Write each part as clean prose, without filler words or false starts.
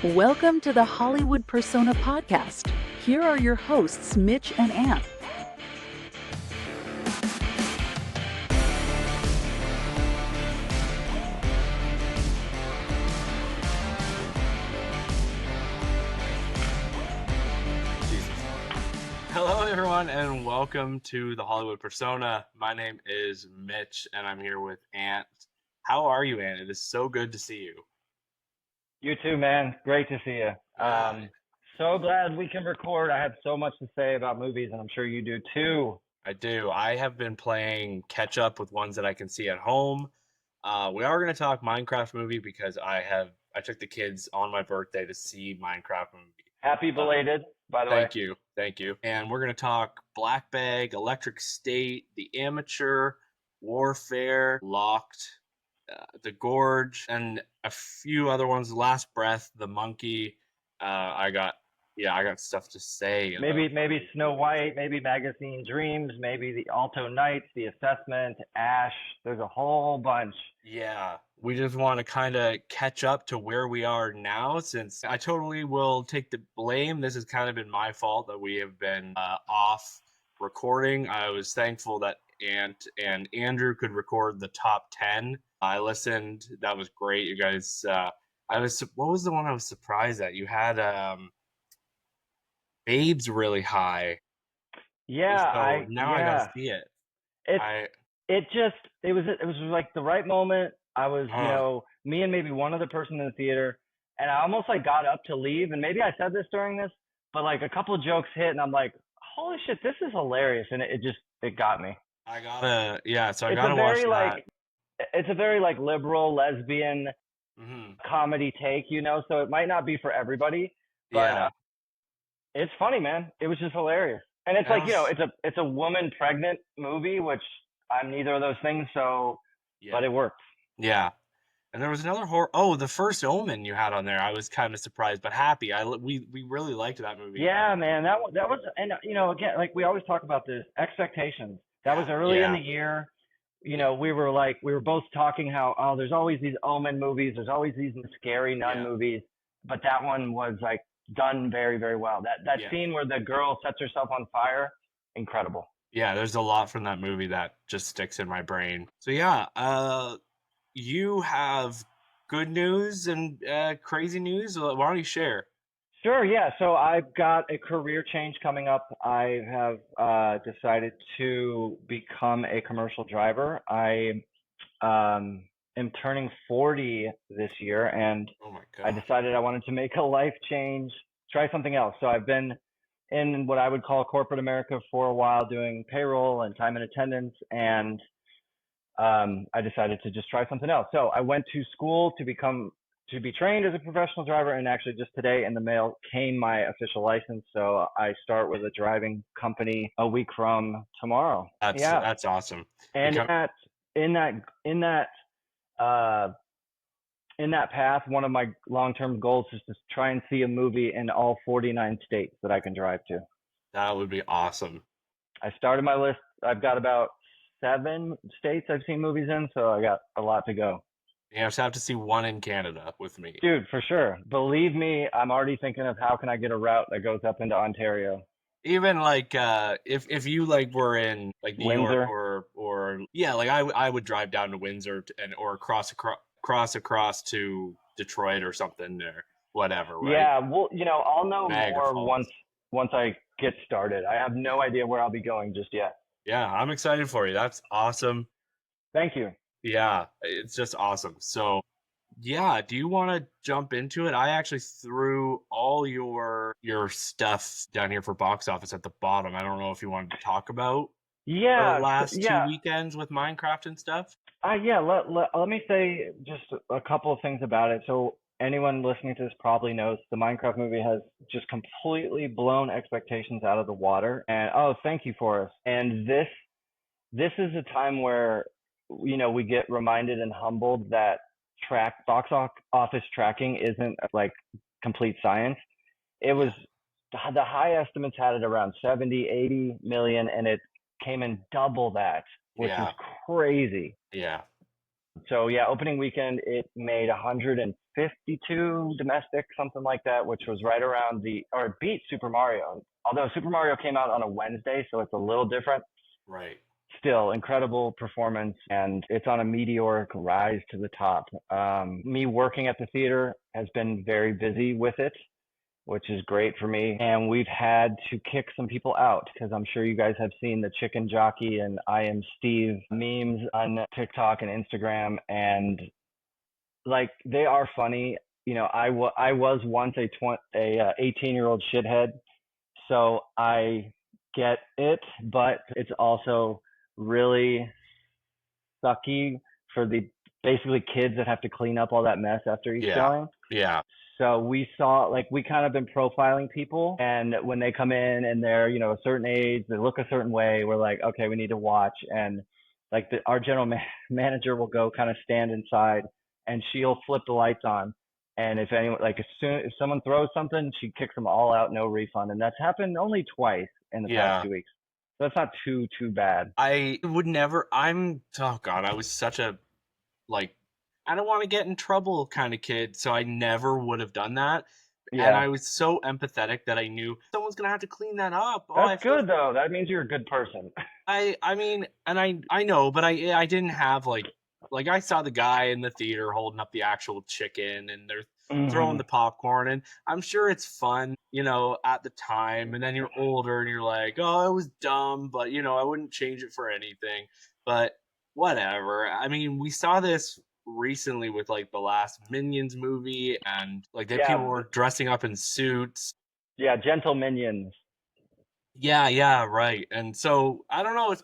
Welcome to the Hollywood Persona Podcast. Here are your hosts, Mitch and Ant. Hello, everyone, and welcome to the Hollywood Persona. My name is Mitch, and I'm here with Ant. How are you, Ant? It is so good to see you. You too, man. Great to see you. So glad we can record. I have so much to say about movies, and I'm sure you do too. I do. I have been playing catch up with ones that I can see at home. We are going to talk Minecraft movie because I took the kids on my birthday to see Minecraft movie. Happy belated, by the way. Thank you. And we're going to talk Black Bag, Electric State, The Amateur, Warfare, Locked, The Gorge, and a few other ones. Last Breath, The Monkey. I got stuff to say. Maybe Snow White, maybe Magazine Dreams, maybe The Alto Nights, The Assessment, Ash. There's a whole bunch. Yeah, we just want to kind of catch up to where we are now, since I totally will take the blame. This has kind of been my fault that we have been off recording. I was thankful that Ant and Andrew could record the top 10. I listened. That was great. You guys, what was the one I was surprised at? You had Babes really high. Yeah, So I gotta see it. It was like the right moment. I was, me and maybe one other person in the theater, and I almost like got up to leave, and maybe I said this during this, but like a couple of jokes hit, and I'm like, holy shit, this is hilarious, and it got me. I gotta watch that. It's a very like liberal lesbian comedy take, so it might not be for everybody, but it's funny, man. It was just hilarious. And it's it's a woman pregnant movie, which I'm neither of those things, but it worked. Yeah. And there was another horror. Oh, The First Omen you had on there. I was kind of surprised, but happy. We really liked that movie. Yeah, man. That was, and again, like we always talk about this, expectations. That was early in the year. We were both talking how, there's always these Omen movies, there's always these scary nun movies, but that one was like done very, very well. That scene where the girl sets herself on fire, incredible. Yeah, there's a lot from that movie that just sticks in my brain. So you have good news and crazy news. Why don't you share? Sure, yeah. So I've got a career change coming up. I have decided to become a commercial driver. I am turning 40 this year, and oh my God. I decided I wanted to make a life change, try something else. So I've been in what I would call corporate America for a while, doing payroll and time and attendance, and I decided to just try something else. So I went to school to be trained as a professional driver, and actually just today in the mail came my official license. So I start with a driving company a week from tomorrow. That's awesome. And in that path, one of my long-term goals is to try and see a movie in all 49 states that I can drive to. That would be awesome. I started my list. I've got about 7 states I've seen movies in, so I got a lot to go. You just have to see one in Canada with me. Dude, for sure. Believe me, I'm already thinking of how can I get a route that goes up into Ontario. Even like if you like were in like New Windsor. York or like I would drive down to Windsor or cross across to Detroit or something or whatever, right? Yeah, well, I'll know Niagara more Falls. once I get started. I have no idea where I'll be going just yet. Yeah, I'm excited for you. That's awesome. Thank you. Yeah, it's just awesome. So, yeah, do you want to jump into it? I actually threw all your stuff down here for box office at the bottom. I don't know if you wanted to talk about the last 2 weekends with Minecraft and stuff. Let me say just a couple of things about it. So anyone listening to this probably knows the Minecraft movie has just completely blown expectations out of the water. And thank you, Forrest. And this is a time where we get reminded and humbled that box office tracking isn't like complete science. It was the high estimates had it around 70, 80 million, and it came in double that, which is crazy. Yeah. So yeah, opening weekend it made 152 domestic, something like that, which was right around or it beat Super Mario. Although Super Mario came out on a Wednesday, so it's a little different. Right. Still incredible performance, and it's on a meteoric rise to the top. Me working at the theater has been very busy with it, which is great for me. And we've had to kick some people out because I'm sure you guys have seen the chicken jockey and I am Steve memes on TikTok and Instagram. And like, they are funny. You know, I was once a 18-year-old shithead, so I get it, but it's also really sucky for the basically kids that have to clean up all that mess after each Yeah. showing. Yeah. So we saw, like, we kind of been profiling people, and when they come in and they're, you know, a certain age, they look a certain way, we're like, okay, we need to watch. And like our general manager will go kind of stand inside, and she'll flip the lights on. And if anyone, like, if someone throws something, she kicks them all out, no refund. And that's happened only twice in the past Yeah. 2 weeks. So that's not too bad. I would never. Oh God, I was such a like. I don't want to get in trouble kind of kid, so I never would have done that. And Yeah. I was so empathetic that I knew someone's gonna have to clean that up. Oh, I That's feel good though. That means you're a good person. I mean, and I know, but I didn't have like I saw the guy in the theater holding up the actual chicken and they're throwing Mhm. the popcorn, and I'm sure it's fun, you know, at the time, and then you're older and you're like, oh, it was dumb, but you know, I wouldn't change it for anything. But whatever. I mean, we saw this recently with like the last Minions movie, and like that people Yeah. were dressing up in suits. Yeah, gentle minions. Yeah, right. And so I don't know.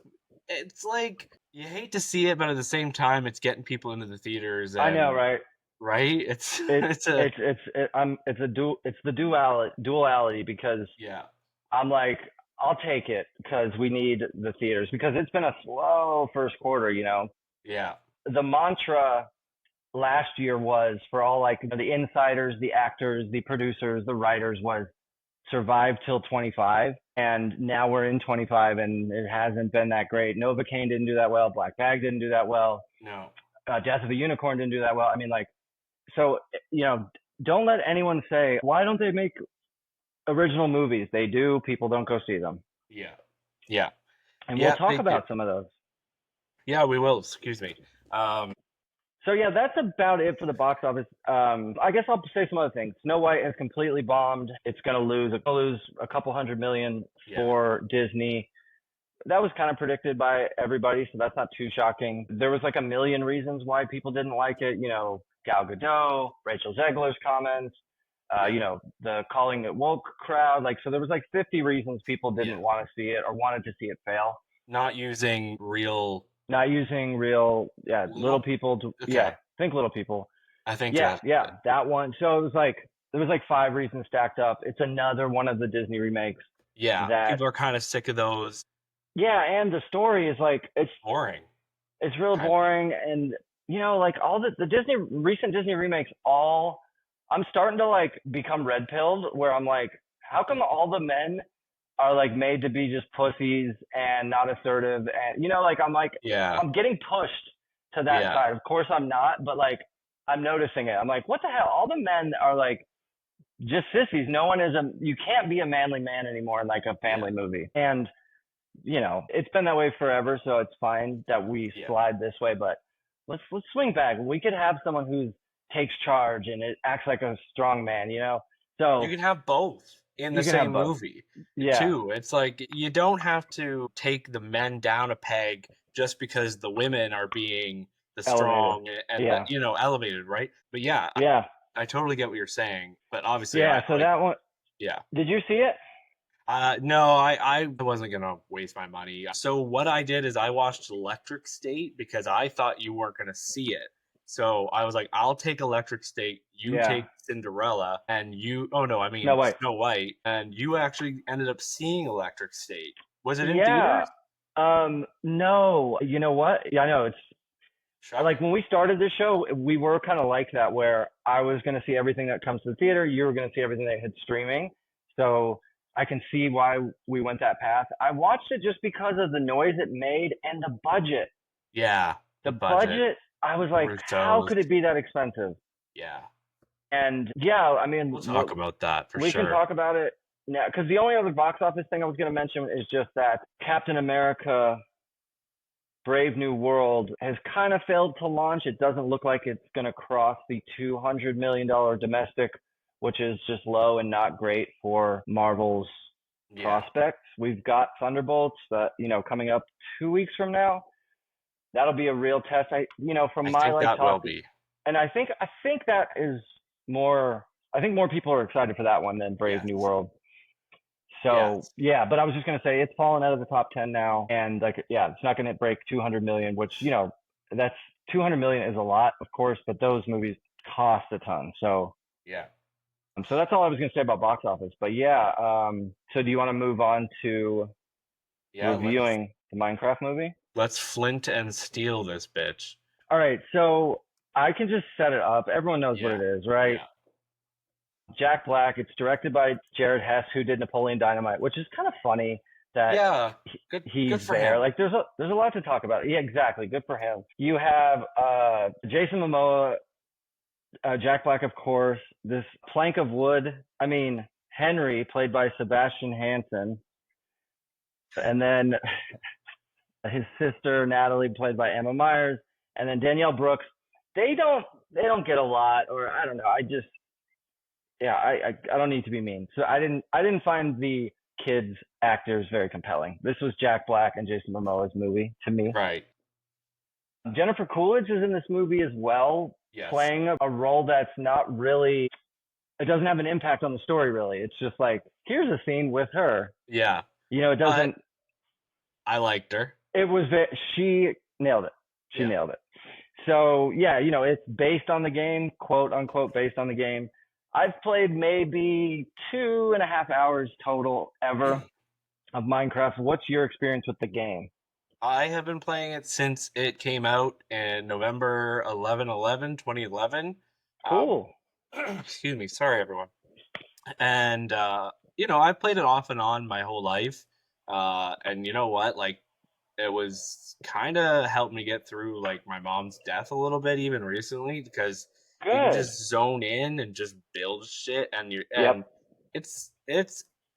It's like you hate to see it, but at the same time, it's getting people into the theaters, I know, and right? right. It's It it's a it's a it's the duality because yeah, I'm like, I'll take it because we need the theaters because it's been a slow first quarter, you know. yeah, The mantra last year was for all, like, you know, the insiders, the actors, the producers, the writers, was survive till 25, and now we're in 25 and it hasn't been that great. Novocaine didn't do that well, Black Bag didn't do that well, no, Death of a Unicorn didn't do that well. I mean, like, so, you know, don't let anyone say, why don't they make original movies? They do. People don't go see them. yeah, yeah, And we'll yeah. talk They do. about some of those. Yeah, we will. Excuse me. Um, So yeah, that's about it for the box office. I guess I'll say some other things. Snow White has completely bombed. It's gonna lose a couple hundred million yeah, for Disney. That was kind of predicted by everybody, so that's not too shocking. There was like a million reasons why people didn't like it. You know, Gal Gadot, Rachel Zegler's comments, yeah, you know, the calling it woke crowd. Like, so there was like 50 reasons people didn't yeah. want to see it or wanted to see it fail. Not using real. Not using real, yeah, little Little. people. Okay, Yeah, think little people. I think Yeah, that's yeah, it. that one. So it was like there was like 5 reasons stacked up. It's another one of the Disney remakes Yeah, that, people are kind of sick of those yeah, and the story is like boring. it's real Kind of. boring, and you know, like all the Disney recent Disney remakes, all I'm starting to like become red pilled where I'm like, how come all the men are like made to be just pussies and not assertive, and you know, like Yeah, I'm getting pushed to that yeah, side. Of course I'm not, but like I'm noticing it. I'm like, what the hell? All the men are like just sissies. No one is you can't be a manly man anymore in like a yeah, family movie. And you know, it's been that way forever, so it's fine that we yeah. slide this way, but let's swing back. We could have someone who takes charge and it acts like a strong man, you know? You So can have both in the you can have same both. movie Yeah. too. It's like you don't have to take the men down a peg just because the women are being the Elevated. strong and the, Yeah. you know, elevated, right? But yeah, Yeah. I totally get what you're saying. But obviously, Yeah. So that one, yeah. did you see it? No, I wasn't gonna waste my money. So what I did is I watched Electric State because I thought you weren't gonna see it. So I was like, I'll take Electric State, you Yeah. take Cinderella, and you. Oh no, I Snow mean White. Snow White, and you actually ended up seeing Electric State. Was it in Yeah. theaters? No, you know what? Yeah, I know it's like Shocking. when we started this show, we were kind of like that, where I was going to see everything that comes to the theater. You were going to see everything that hits streaming. So I can see why we went that path. I watched it just because of the noise it made and the budget. Yeah, the The budget. budget I was like, how Russo's. could it be that expensive? Yeah. And yeah, I mean, We'll talk about that for we can sure. talk about it now because the only other box office thing I was going to mention is just that Captain America Brave New World has kind of failed to launch. It doesn't look like it's going to cross the $200 million domestic, which is just low and not great for Marvel's prospects. We've got Thunderbolts that, coming up 2 weeks from now. That'll be a real test. I think that will be. And I think that is more. I think more people are excited for that one than Brave New World. So yeah, but I was just gonna say it's fallen out of the top 10 now, and it's not gonna break 200 million, which that's 200 million is a lot, of course, but those movies cost a ton. So yeah. So that's all I was gonna say about box office. But yeah, so do you want to move on to reviewing the Minecraft movie? Let's flint and steel this bitch. All right, so I can just set it up. Everyone knows what it is, right? Yeah. Jack Black. It's directed by Jared Hess, who did Napoleon Dynamite, which is kind of funny that he's good for there. him. Like there's a lot to talk about. Yeah, exactly. Good for him. You have Jason Momoa, Jack Black, of course. This plank of wood. I mean, Henry, played by Sebastian Hansen, and then his sister Natalie, played by Emma Myers, and then Danielle Brooks. They don't get a lot, or I don't know. I don't need to be mean. So I didn't find the kids actors very compelling. This was Jack Black and Jason Momoa's movie to me. Right. Jennifer Coolidge is in this movie as well, playing a role that's not really. It doesn't have an impact on the story really. It's just like, here's a scene with her. Yeah. It doesn't. I liked her. It was she nailed it. She nailed it. So yeah, it's based on the game, quote unquote, based on the game. I've played maybe 2.5 hours total ever of Minecraft. What's your experience with the game? I have been playing it since it came out in November 2011. Cool. Excuse me. Sorry, everyone. And, I've played it off and on my whole life. And you know what? Like, it was kind of helped me get through, like, my mom's death a little bit, even recently, because you can just zone in and just build shit, and it's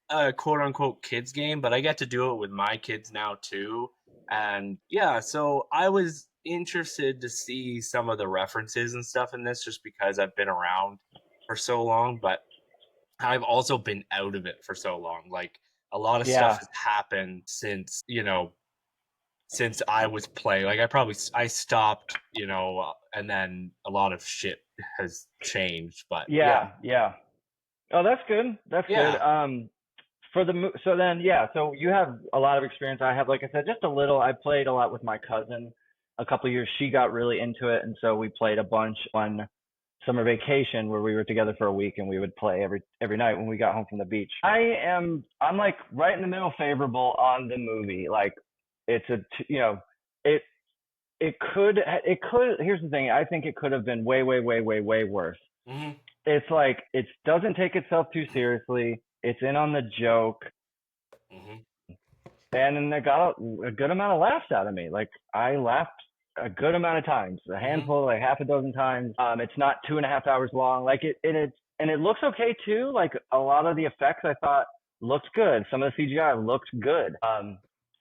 a quote unquote kids game, but I get to do it with my kids now too. And yeah, so I was interested to see some of the references and stuff in this just because I've been around for so long, but I've also been out of it for so long. Like a lot of stuff has happened since, since I was playing. Like I stopped, and then a lot of shit has changed, but yeah. Oh, that's good. That's good. So you have a lot of experience. I have, like I said, just a little. I played a lot with my cousin a couple of years. She got really into it, and so we played a bunch on summer vacation where we were together for a week, and we would play every night when we got home from the beach. I'm like right in the middle, favorable on the movie. Like it's it could. Here's the thing. I think it could have been way worse. Mm-hmm. It's like it doesn't take itself too seriously. It's in on the joke. Mm-hmm. And it got a good amount of laughs out of me. Like I laughed a good amount of times, a handful, like half a dozen times. It's not 2.5 hours long. Like it looks okay too. Like a lot of the effects I thought looked good. Some of the CGI looked good.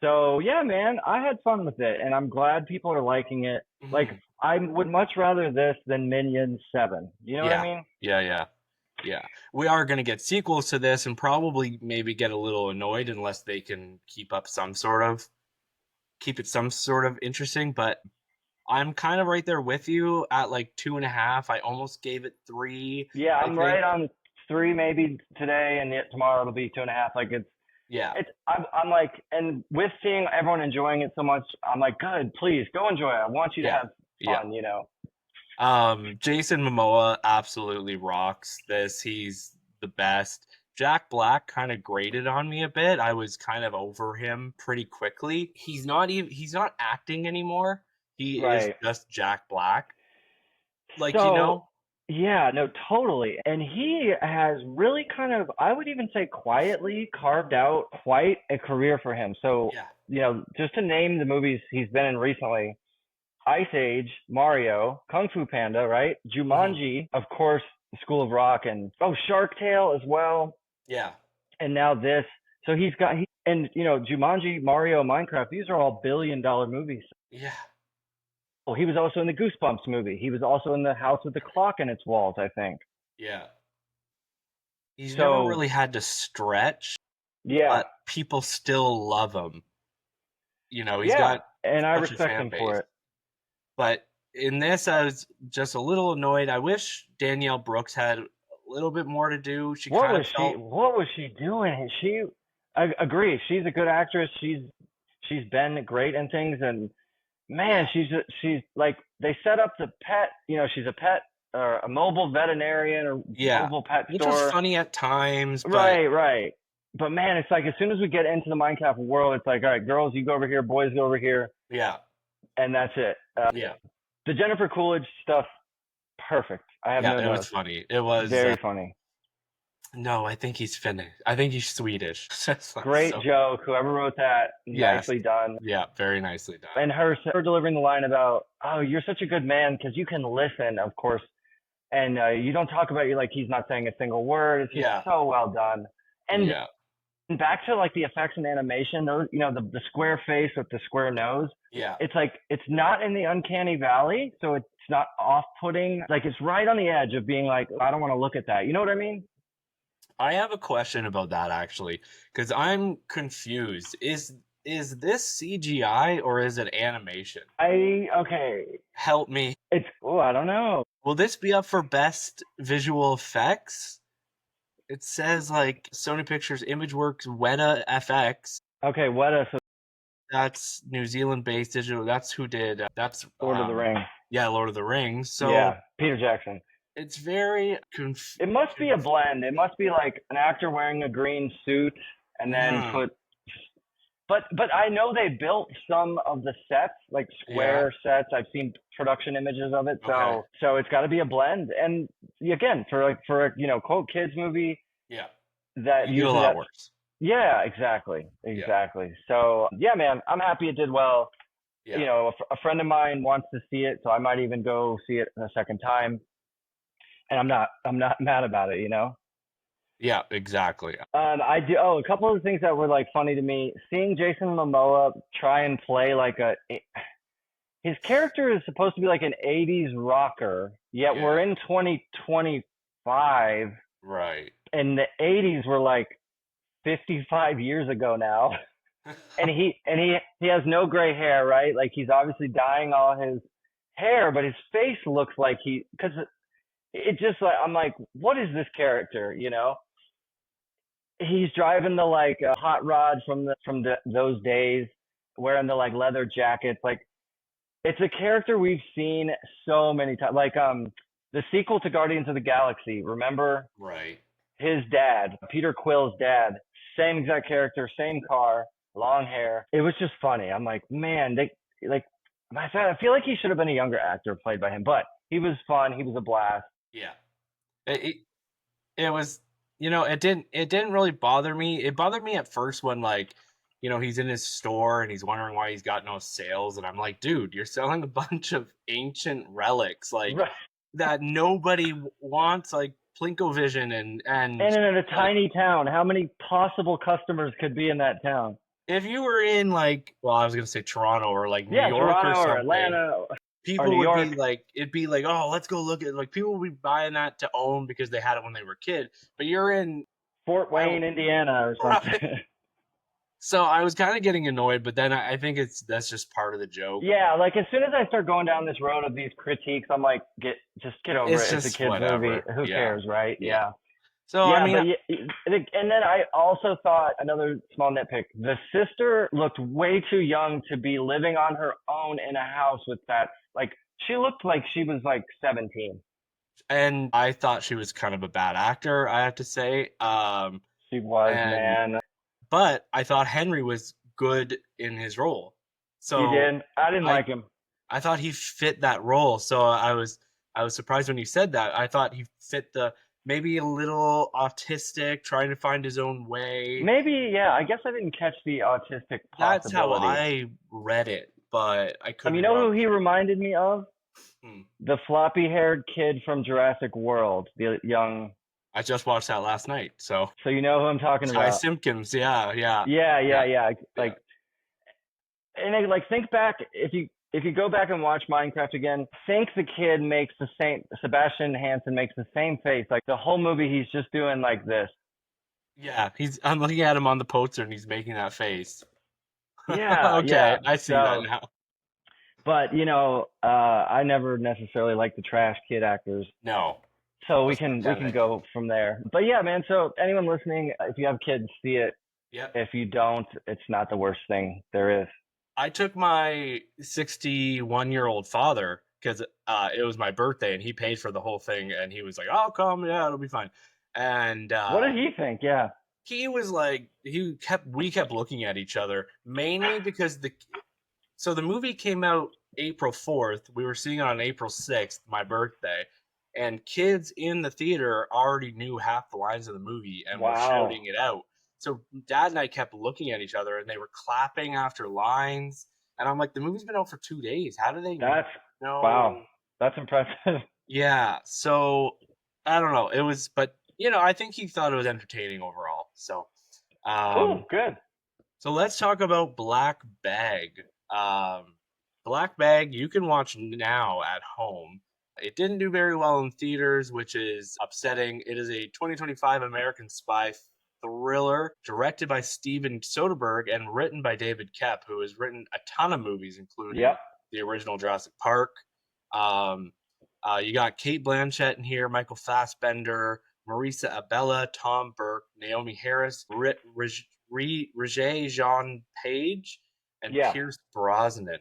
So yeah, man, I had fun with it, and I'm glad people are liking it. Mm-hmm. Like I would much rather this than Minions 7. You know what I mean? Yeah. We are going to get sequels to this and probably maybe get a little annoyed unless they can keep it some sort of interesting. But I'm kind of right there with you at like 2.5. I almost gave it 3. Yeah, I'm right on 3 maybe today, and tomorrow it'll be 2.5. Like I'm like, and with seeing everyone enjoying it so much, I'm like, good, please go enjoy it. I want you to have fun, Jason Momoa absolutely rocks this. He's the best. Jack Black kind of grated on me a bit. I was kind of over him pretty quickly. He's not acting anymore. He is just Jack Black. Like, Yeah, no, totally. And he has really kind of, I would even say quietly carved out quite a career for him. So, just to name the movies he's been in recently, Ice Age, Mario, Kung Fu Panda, right? Jumanji, of course, School of Rock, and Shark Tale as well. Yeah. And now this. So and Jumanji, Mario, Minecraft, these are all billion-dollar movies. Yeah. Well, he was also in the Goosebumps movie. He was also in The House with the Clock in Its Walls, I think. Yeah. He's So, never really had to stretch, yeah. but people still love him. He's got and I such a respect fan him base. for it. But in this, I was just a little annoyed. I wish Danielle Brooks had a little bit more to do. What was she doing? I agree. She's a good actress. She's been great in things, and man, she's like, they set up the pet. She's a pet or a mobile veterinarian or mobile pet which store. was funny at times. But... Right. But man, it's like as soon as we get into the Minecraft world, it's like, all right, girls, you go over here, boys go over here. Yeah. And that's it. The Jennifer Coolidge stuff, perfect. I have no notes. It was funny. It was very funny. No, I think he's Finnish. I think he's Swedish. Great joke. Whoever wrote that, nicely done. Yeah, very nicely done. And her delivering the line about, oh, you're such a good man because you can listen, of course, and you don't talk about you like he's not saying a single word. It's just so well done. And back to like the effects and animation, those, the square face with the square nose. Yeah. It's like, it's not in the uncanny valley, so it's not off-putting. Like, it's right on the edge of being like, I don't want to look at that. You know what I mean? I have a question about that, actually, because I'm confused. Is this CGI or is it animation? Okay. Help me. I don't know. Will this be up for best visual effects? It says like Sony Pictures Imageworks Weta FX. Okay, Weta. So that's New Zealand-based digital. That's who did. That's Lord of the Rings. Yeah, Lord of the Rings. So Peter Jackson. It's very It must be a blend. It must be like an actor wearing a green suit and then But I know they built some of the sets, like square sets. I've seen production images of it, so it's got to be a blend. And again, for a quote kids movie, that you do a lot worse. Yeah, exactly. So man, I'm happy it did well. A friend of mine wants to see it, so I might even go see it a second time. And I'm not mad about it, Yeah, exactly. I do. A couple of things that were like funny to me. Seeing Jason Momoa try and play like his character is supposed to be like an 80s rocker, yet we're in 2025. Right. And the 80s were like 55 years ago now. and he has no gray hair, right? Like he's obviously dyeing all his hair, but his face looks like because it just like, I'm like, what is this character, He's driving the like hot rod from those days, wearing the like leather jackets. Like, it's a character we've seen so many times. Like the sequel to Guardians of the Galaxy, remember? Right. His dad, Peter Quill's dad, same exact character, same car, long hair. It was just funny. I'm like, man, I feel like he should have been a younger actor played by him, but he was fun. He was a blast. Yeah. It was. It didn't really bother me. It bothered me at first when he's in his store and he's wondering why he's got no sales. And I'm like, dude, you're selling a bunch of ancient relics that nobody wants, like PlinkoVision and in a tiny town. How many possible customers could be in that town? If you were in I was gonna say Toronto or New York Toronto or something, or Atlanta. People would be like, it'd be like, oh, let's go look at people would be buying that to own because they had it when they were a kid. But you're in Fort Wayne, Indiana or something. Right. So I was kind of getting annoyed, but then I think that's just part of the joke. Yeah, like as soon as I start going down this road of these critiques, I'm like, just get over it. It's a kid's movie. Who cares, right? Yeah. So and then I also thought, another small nitpick, the sister looked way too young to be living on her own in a house with that. Like, she looked like she was like 17. And I thought she was kind of a bad actor, I have to say. She was, man. But I thought Henry was good in his role. So he did. I didn't like him. I thought he fit that role. So I was surprised when you said that. I thought he fit maybe a little autistic, trying to find his own way. Maybe, yeah. I guess I didn't catch the autistic possibility. That's how I read it. but I could You be know who wrong. he reminded me of? Hmm. The floppy-haired kid from Jurassic World, the young. I just watched that last night, so So you know who I'm talking Ty about? Simpkins, yeah. Yeah. Yeah. Like, and like think back if you go back and watch Minecraft again, think the kid makes the same. Sebastian Hansen makes the same face. Like the whole movie, he's just doing like this. Yeah, I'm looking at him on the poster and he's making that face. Yeah, Okay, yeah. I see that So, now. but I never necessarily like the trash kid actors. No, So we that's can pathetic. go from there. But yeah, man. So anyone listening, if you have kids, see it. Yep. If you don't, it's not the worst thing there is. I took my 61-year-old father because it was my birthday and he paid for the whole thing and he was like, "I'll come, yeah, it'll be fine." And What did he think? Yeah. he was like, we kept looking at each other mainly because the movie came out April 4th. We were seeing it on April 6th, my birthday, and kids in the theater already knew half the lines of the movie and were Wow. shouting it out. So Dad and I kept looking at each other, and they were clapping after lines. And I'm like, the movie's been out for 2 days. How do they That's know? wow. That's impressive. Yeah. So I don't know. It was, but I think he thought it was entertaining overall. So, Cool. um, Good. so let's talk about Black Bag. Um, Black Bag, you can watch now at home. It didn't do very well in theaters, which is upsetting. It is a 2025 American spy thriller directed by Steven Soderbergh and written by David Koepp, who has written a ton of movies, including Yep. the original Jurassic Park. Um, you got Kate Blanchett in here, Michael Fassbender, Marisa Abella, Tom Burke, Naomi Harris, Regé-Jean Page, and Yeah. Pierce Brosnan.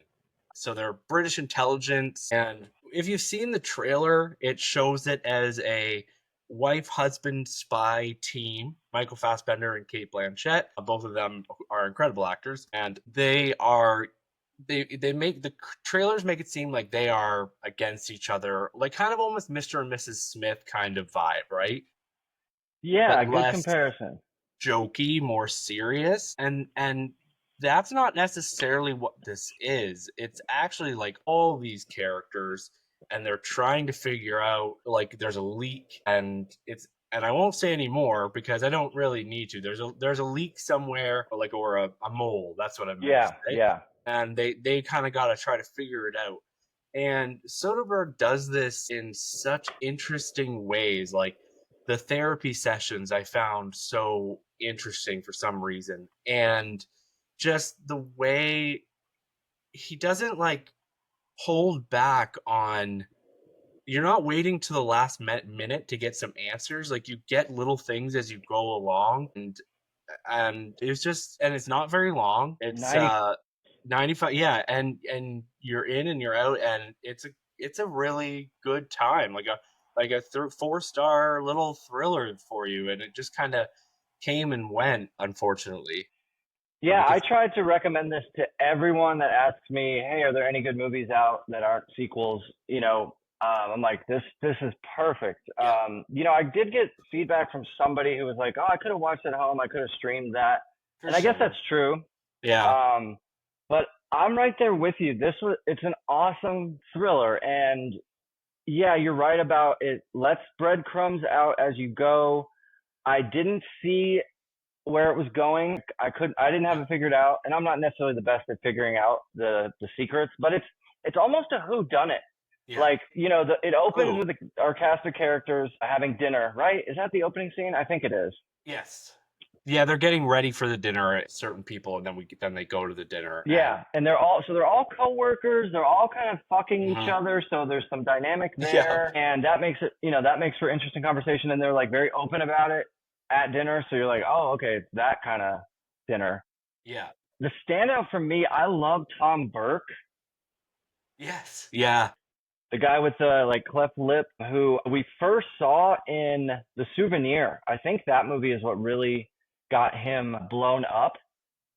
So they're British intelligence. And if you've seen the trailer, it shows it as a wife, husband, spy team. Michael Fassbender and Kate Blanchett. Both of them are incredible actors. And they make the trailers make it seem like they are against each other, like kind of almost Mr. and Mrs. Smith kind of vibe, right? Yeah. But Good less comparison. jokey, more serious. And that's not necessarily what this is. It's actually like all these characters and they're trying to figure out, like, there's a leak and I won't say any more because I don't really need to. There's a leak somewhere, or a mole. That's what I meant to Yeah. say. Yeah. And they kind of got to try to figure it out. And Soderbergh does this in such interesting ways. Like the therapy sessions I found so interesting for some reason. And just the way he doesn't like hold back on, you're not waiting to the last minute to get some answers. Like you get little things as you go along, and it's not very long. It's 95, yeah, and you're in and you're out, and it's a really good time, like a 4-star little thriller for you, and it just kind of came and went, unfortunately. Yeah, I Because tried to recommend this to everyone that asks me, "Hey, are there any good movies out that aren't sequels?" I'm like, "This is perfect." Yeah. I did get feedback from somebody who was like, "Oh, I could have watched it at home. I could have streamed that," For and I guess sure. that's true. Yeah. But I'm right there with you. It's an awesome thriller, and yeah, you're right about it. Lets breadcrumbs out as you go. I didn't see where it was going. I didn't have it figured out, and I'm not necessarily the best at figuring out the secrets, but it's almost a who done it. Yeah. Like, it opens Ooh. with our cast of characters having dinner, right? Is that the opening scene? I think it is. Yes. Yeah, they're getting ready for the dinner at certain people, and then they go to the dinner. Yeah, and they're all coworkers. They're all kind of fucking each Mhm. other, so there's some dynamic Yeah. there, and that makes for interesting conversation. And they're like very open about it at dinner, so you're like, oh, okay, it's that kind of dinner. Yeah. The standout for me, I love Tom Burke, Yes. Yeah. the guy with the like cleft lip, who we first saw in The Souvenir. I think that movie is what really got him blown up.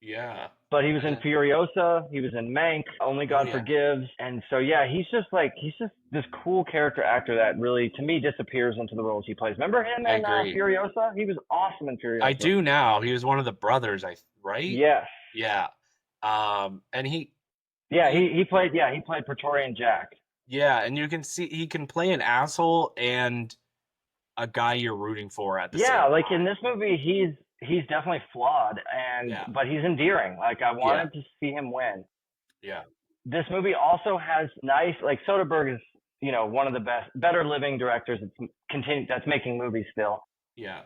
Yeah. But he was in Furiosa, he was in Mank, Only God yeah. Forgives, and so yeah, he's just this cool character actor that really, to me, disappears into the roles he plays. Remember him I in agree. Furiosa? He was awesome in Furiosa. I do now. He was one of the brothers, right? Yes. Yeah. And Yeah, he played Praetorian Jack. Yeah, and you can see he can play an asshole and a guy you're rooting for at the Yeah, same like time. in this movie, he's definitely flawed, Yeah, but he's endearing. Like I yeah, wanted to see him win. yeah, This movie also has nice, like Soderbergh is, one of the better living directors that's making movies still. yeah.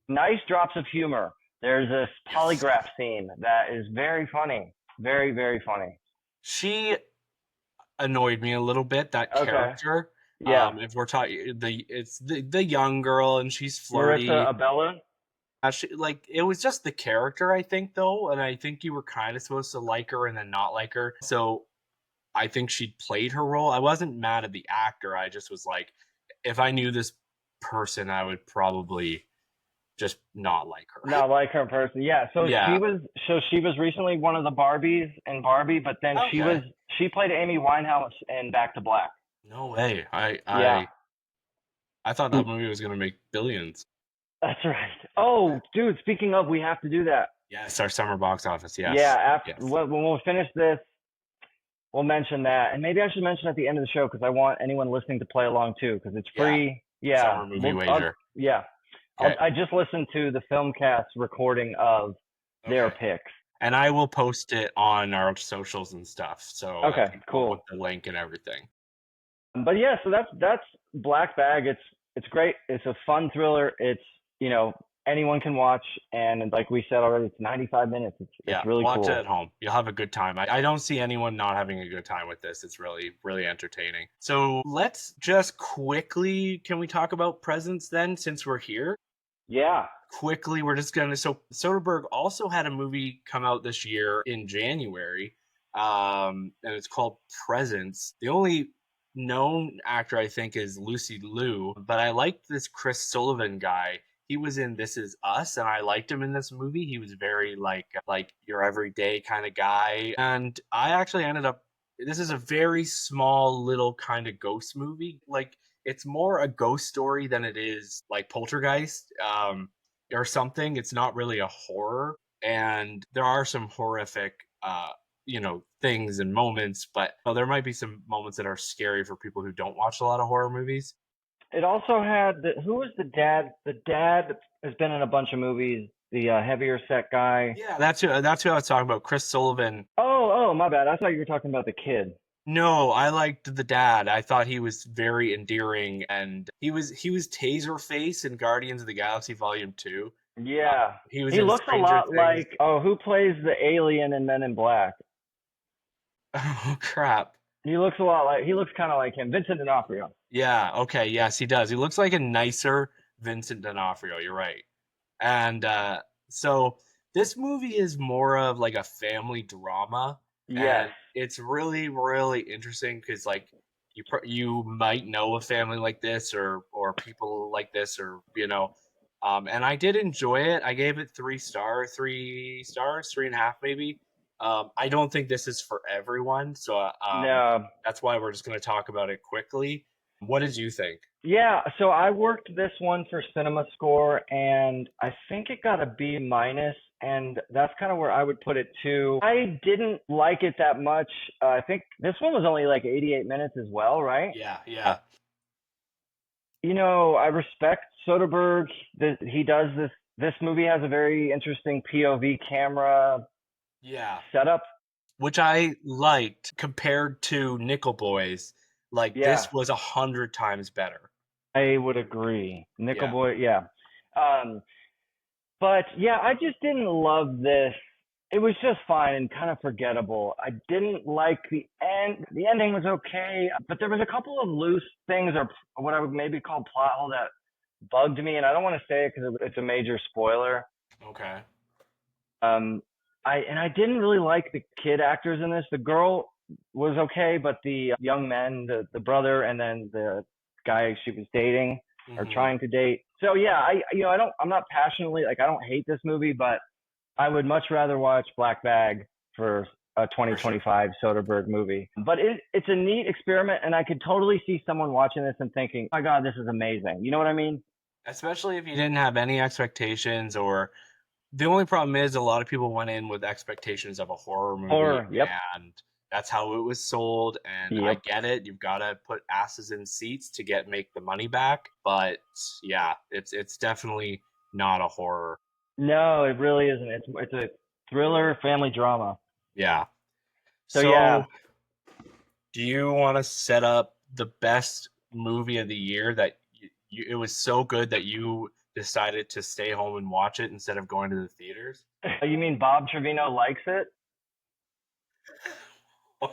Nice drops of humor. There's this Yes. polygraph scene that is very funny, very very funny. She annoyed me a little bit, that Okay, character. yeah, If we're talking it's the young girl and she's Marissa flirty. Abella. Like it was just the character, I think, though, and I think you were kind of supposed to like her and then not like her. So I think she played her role. I wasn't mad at the actor. I just was like, if I knew this person, I would probably just not like her. Not like her in person. Yeah. So Yeah. she was recently one of the Barbies in Barbie, but then Okay. she played Amy Winehouse in Back to Black. No way. Yeah. I thought that movie was gonna make billions. That's right. Oh, dude, speaking of, we have to do that. Yes, our summer box office. Yes. Yeah, after Yes. when we'll finish this, we'll mention that. And maybe I should mention at the end of the show because I want anyone listening to play along too because it's Yeah. free. Yeah. Summer movie wager. Yeah. Okay. I just listened to the Filmcast recording of their Okay. picks. And I will post it on our socials and stuff. So Okay, cool. With the link and everything. But yeah, so that's Black Bag. It's great. It's a fun thriller. It's anyone can watch, and like we said already, it's 95 minutes. It's really watch cool. it at home. You'll have a good time. I don't see anyone not having a good time with this. It's really, really entertaining. So let's just quickly, can we talk about presents then, since we're here? Yeah. Quickly, we're just gonna. So Soderbergh also had a movie come out this year in January, and it's called Presents. The only known actor I think is Lucy Liu, but I liked this Chris Sullivan guy. He was in This Is Us, and I liked him in this movie. He was very like your everyday kind of guy, and I actually ended up. This is a very small little kind of ghost movie. Like it's more a ghost story than it is like Poltergeist or something. It's not really a horror, and there are some horrific things and moments, but there might be some moments that are scary for people who don't watch a lot of horror movies. It also had who was the dad? The dad has been in a bunch of movies. The heavier set guy. Yeah, that's who I was talking about. Chris Sullivan. Oh, my bad. I thought you were talking about the kid. No, I liked the dad. I thought he was very endearing, and he was Taserface in Guardians of the Galaxy Volume 2. Yeah, he was. He in looks Stranger a lot Things. like who plays the alien in Men in Black? Oh crap. He looks kind of like him, Vincent D'Onofrio. Yeah, okay, yes, he does. He looks like a nicer Vincent D'Onofrio, you're right. And so this movie is more of like a family drama. Yes. And it's really, really interesting because like you might know a family like this or people like this or and I did enjoy it. I gave it 3 stars, 3.5 maybe. I don't think this is for everyone, so No. that's why we're just going to talk about it quickly. What did you think? Yeah, so I worked this one for Cinema Score, and I think it got a B minus, and that's kind of where I would put it too. I didn't like it that much. I think this one was only like 88 minutes as well, right? Yeah. I respect Soderbergh. He does this. This movie has a very interesting POV camera setup, which I liked compared to Nickel Boys. Like this was 100 times better. I would agree. Nickel Boy, yeah. But yeah, I just didn't love this. It was just fine and kind of forgettable. I didn't like the end. The ending was okay, but there was a couple of loose things or what I would maybe call plot hole that bugged me, and I don't want to say it because it's a major spoiler. Okay. I didn't really like the kid actors in this. The girl was okay, but the young men, the brother, and then the guy she was dating or trying to date. So yeah, I'm not passionately I don't hate this movie, but I would much rather watch Black Bag for a 2025 Soderbergh movie. But it's a neat experiment, and I could totally see someone watching this and thinking, "Oh my God, this is amazing." You know what I mean? Especially if you didn't have any expectations, or the only problem is a lot of people went in with expectations of a horror movie, Yep. and that's how it was sold, and I Yep. get it. You've got to put asses in seats to make the money back, but yeah, it's definitely not a horror. No, it really isn't. It's a thriller family drama. Yeah. So yeah, So, do you want to set up the best movie of the year that it was so good that you decided to stay home and watch it instead of going to the theaters? you mean Bob Trevino likes it?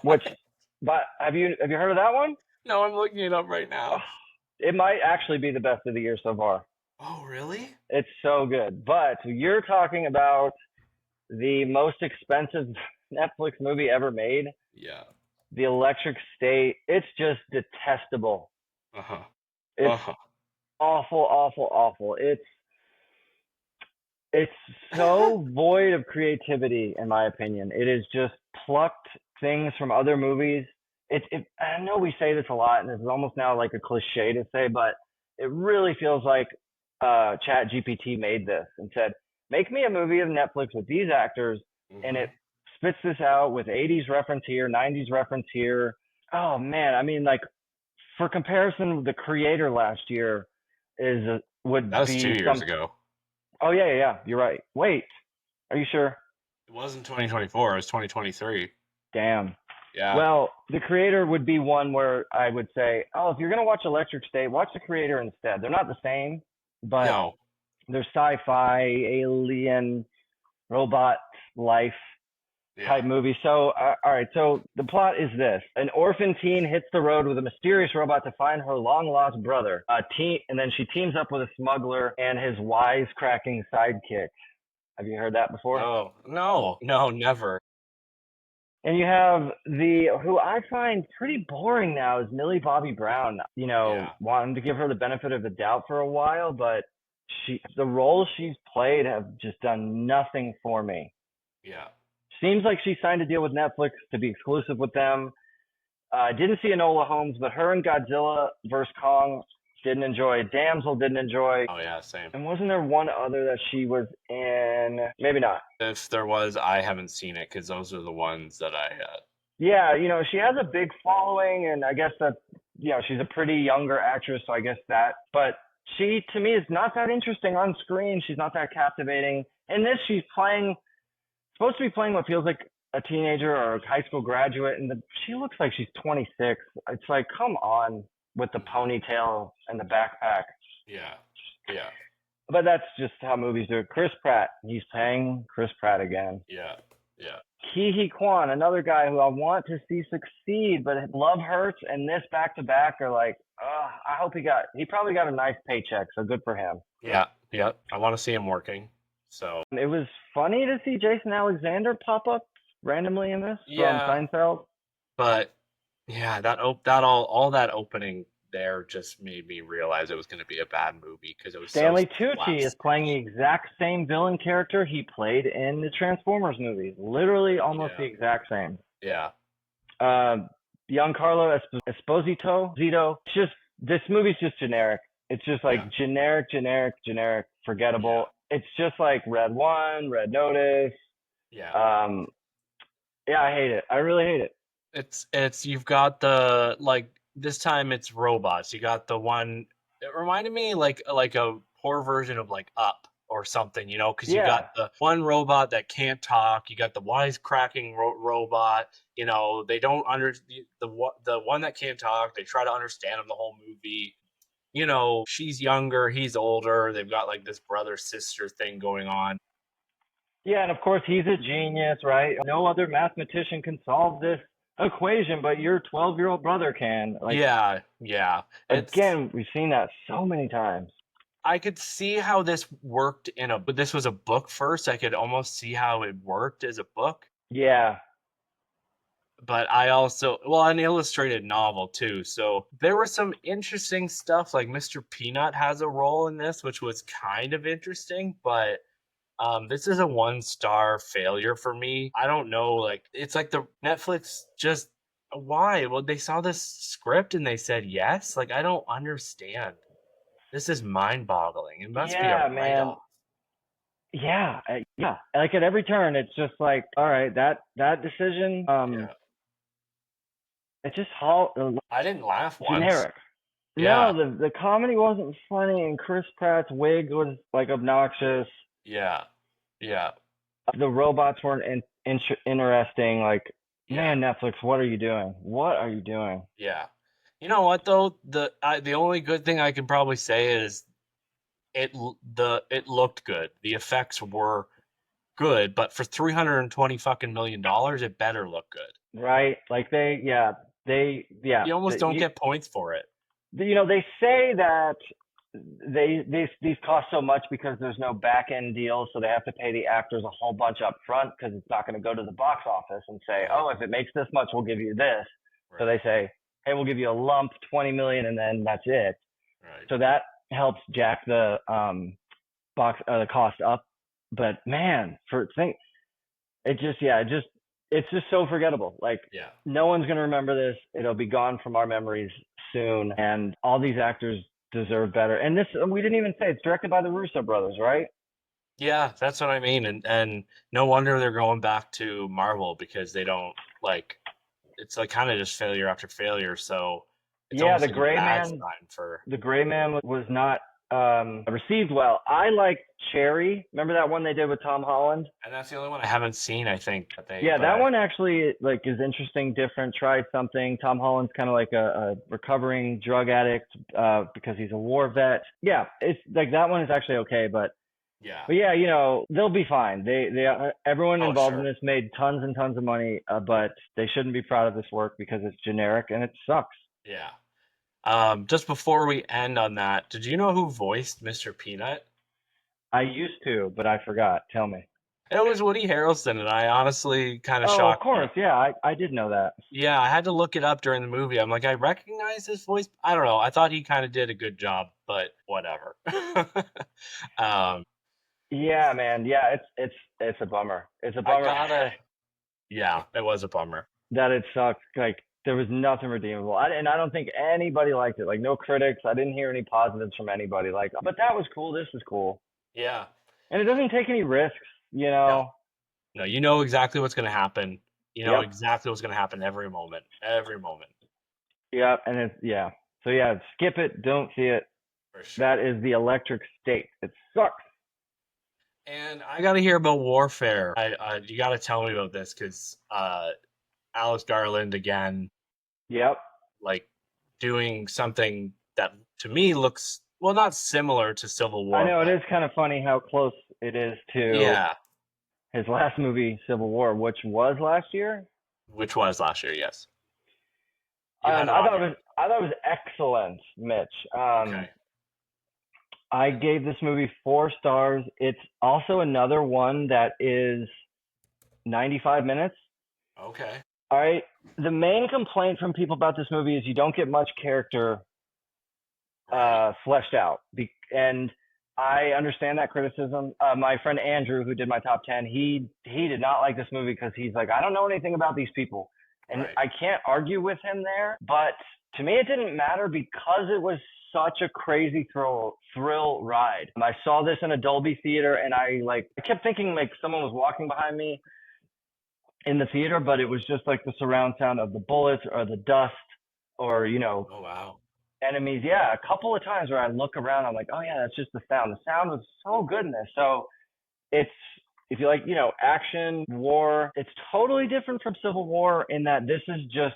Which, What? but have you heard of that one? No, I'm looking it up right Oh, now. it might actually be the best of the year so far. Oh, really? It's so good. But you're talking about the most expensive Netflix movie ever made, Yeah. The Electric State. It's just detestable. Uh-huh. It's Uh-huh. awful, awful, awful. It's so void of creativity, in my opinion. It is just plucked things from other movies. I know we say this a lot, and this is almost now like a cliche to say, but it really feels like Chat GPT made this and said, "Make me a movie of Netflix with these actors," and Mm-hmm. it spits this out with 80s reference here, 90s reference here. Oh man, I mean, like for comparison, The Creator last year would That was be 2 years ago. Oh yeah, yeah, yeah. You're right. Wait, are you sure? It wasn't 2024. It was 2023. Damn. Yeah. Well, The Creator would be one where I would say, oh, if you're gonna watch Electric State, watch The Creator instead. They're not the same, but No. they're sci-fi, alien, robot life type Yeah. movie. So, all right. So the plot is this: an orphan teen hits the road with a mysterious robot to find her long-lost brother. And then she teams up with a smuggler and his wisecracking sidekick. Have you heard that before? No, never. And you have who I find pretty boring now is Millie Bobby Brown. Yeah. Wanting to give her the benefit of the doubt for a while, but the roles she's played have just done nothing for me. Yeah. Seems like she signed a deal with Netflix to be exclusive with them. I didn't see Enola Holmes, but her and Godzilla vs. Kong didn't enjoy. Damsel didn't enjoy. Oh, yeah, same. And wasn't there one other that she was in? Maybe not. If there was, I haven't seen it because those are the ones that I had. Yeah, she has a big following, and I guess that, she's a pretty younger actress, so I guess that. But she, to me, is not that interesting on screen. She's not that captivating. In this, she's supposed to be playing what feels like a teenager or a high school graduate, and she looks like she's 26. It's like, come on with the ponytail and the backpack. Yeah. Yeah. But that's just how movies do it. Chris Pratt, he's playing Chris Pratt again. Yeah. Yeah. Ke Huy Quan, another guy who I want to see succeed, but love hurts, and this back to back are like, I hope he probably got a nice paycheck, so good for him. Yeah. Yeah. I want to see him working. So It was funny to see Jason Alexander pop up randomly in this Yeah. from Seinfeld. But yeah, all that opening there just made me realize it was going to be a bad movie because it was Stanley so Tucci is playing the exact same villain character he played in the Transformers movies. Literally almost the exact same. Yeah. Giancarlo Esposito, Zito. This movie's just generic. It's just like generic, forgettable. It's just like Red One, Red Notice. Yeah. Yeah, I hate it. I really hate it. It's you've got the this time it's robots. You got the one. It reminded me like a poor version of like Up or something, because you got the one robot that can't talk. You got the wisecracking robot. They don't the one that can't talk. They try to understand him the whole movie. She's younger, he's older. They've got like this brother sister thing going on. Yeah, and of course he's a genius, right? No other mathematician can solve this equation, but your 12-year-old brother can. Yeah. Again, we've seen that so many times. I could see how this worked but this was a book first. I could almost see how it worked as a book. Yeah. But I also, an illustrated novel too. So there was some interesting stuff. Like Mr. Peanut has a role in this, which was kind of interesting, but this is a 1-star failure for me. I don't know. Like, it's like the Netflix just, why? Well, they saw this script and they said yes. Like, I don't understand. This is mind-boggling. It must be a write-off. Yeah, yeah. Like at every turn, it's just like, all right, that decision. It just I didn't laugh once. generic. Yeah. No, the comedy wasn't funny, and Chris Pratt's wig was like obnoxious. Yeah. Yeah. The robots weren't interesting. Like, Yeah. man, Netflix, what are you doing? What are you doing? Yeah. You know what though? The only good thing I can probably say is it looked good. The effects were good, but for $320 fucking million, it better look good. Right? Like You almost don't get points for it. they say that these cost so much because there's no back end deal, so they have to pay the actors a whole bunch up front because it's not going to go to the box office and say, Right. oh, if it makes this much, we'll give you this. Right. So they say, hey, we'll give you a lump, 20 million, and then that's it. Right. So that helps jack the the cost up. But man, it's just so forgettable. Like, Yeah. no one's gonna remember this. It'll be gone from our memories soon. And all these actors deserve better. And we didn't even say it's directed by the Russo brothers, right? Yeah, that's what I mean, and no wonder they're going back to Marvel because they don't like. It's like kind of just failure after failure. So it's Yeah, almost the like Gray a bad Man. sign for. The Gray Man was not received well. I like Cherry. Remember that one they did with Tom Holland? And that's the only one I haven't seen. I think That one actually like is interesting, different. Tried something. Tom Holland's kind of like a recovering drug addict because he's a war vet. Yeah, it's like that one is actually okay, but Yeah. they'll be fine. Everyone involved in sure. this made tons and tons of money, but they shouldn't be proud of this work because it's generic and it sucks. Yeah. Just before we end on that, did you know who voiced Mr. Peanut? I used to, but I forgot. Tell me. It was Woody Harrelson, and I honestly kind of Oh, shocked of course. me. Yeah, I did know that. Yeah, I had to look it up during the movie. I'm like, I recognize his voice. I don't know. I thought he kind of did a good job, but whatever. Yeah, man. Yeah, it's a bummer. It's a bummer. Yeah, it was a bummer. That it sucked. Like there was nothing redeemable. I don't think anybody liked it. Like no critics. I didn't hear any positives from anybody. Like, but that was cool. This was cool. Yeah. And it doesn't take any risks. No, you know exactly what's going to happen. You know Yep. exactly what's going to happen every moment. Every moment. Yeah, and So skip it. Don't see it. For sure. That is the Electric State. It sucks. And I got to hear about Warfare. You got to tell me about this because Alex Garland again. Yep. Like doing something that to me looks not similar to Civil War. I know it is kind of funny how close it is to his last movie, Civil War, which was last year. Which was last year, yes. I thought it was excellent, Mitch. Okay. I gave this movie 4 stars. It's also another one that is 95 minutes. Okay. All right. The main complaint from people about this movie is you don't get much character fleshed out. And I understand that criticism. My friend Andrew, who did my top 10, he did not like this movie because he's like, I don't know anything about these people. And I can't argue with him there. But to me, it didn't matter because it was such a crazy thrill ride. I saw this in a Dolby theater, and I kept thinking like someone was walking behind me in the theater, but it was just like the surround sound of the bullets or the dust or oh wow, enemies. Yeah, a couple of times where I look around, I'm like, oh yeah, that's just the sound. The sound was so good in this. So it's, if you like, action, war, it's totally different from Civil War in that this is just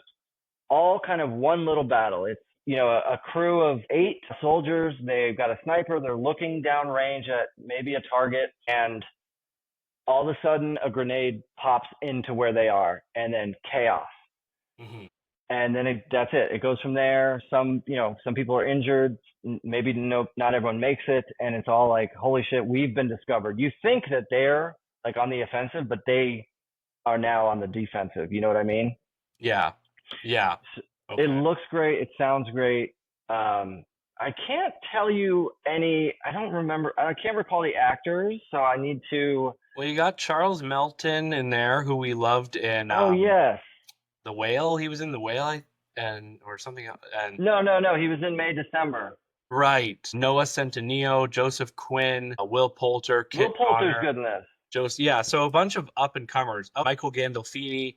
all kind of one little battle. It's, a crew of 8 soldiers. They've got a sniper. They're looking down range at maybe a target, and all of a sudden a grenade pops into where they are, and then chaos. Mm-hmm. And then that's it. It goes from there. Some people are injured. Maybe not everyone makes it, and it's all like, holy shit, we've been discovered. You think that they're like on the offensive, but they are now on the defensive. You know what I mean? Yeah. Yeah. Okay. It looks great. It sounds great. I can't tell you any. I don't remember. I can't recall the actors, so I need to. Well, you got Charles Melton in there, who we loved in. Oh yes. The Whale. He was in The Whale, or something else. And No. He was in May, December. Right. Noah Centineo, Joseph Quinn, Will Poulter, Kit Poulter's Connor, good in this. So a bunch of up and comers. Michael Gandolfini.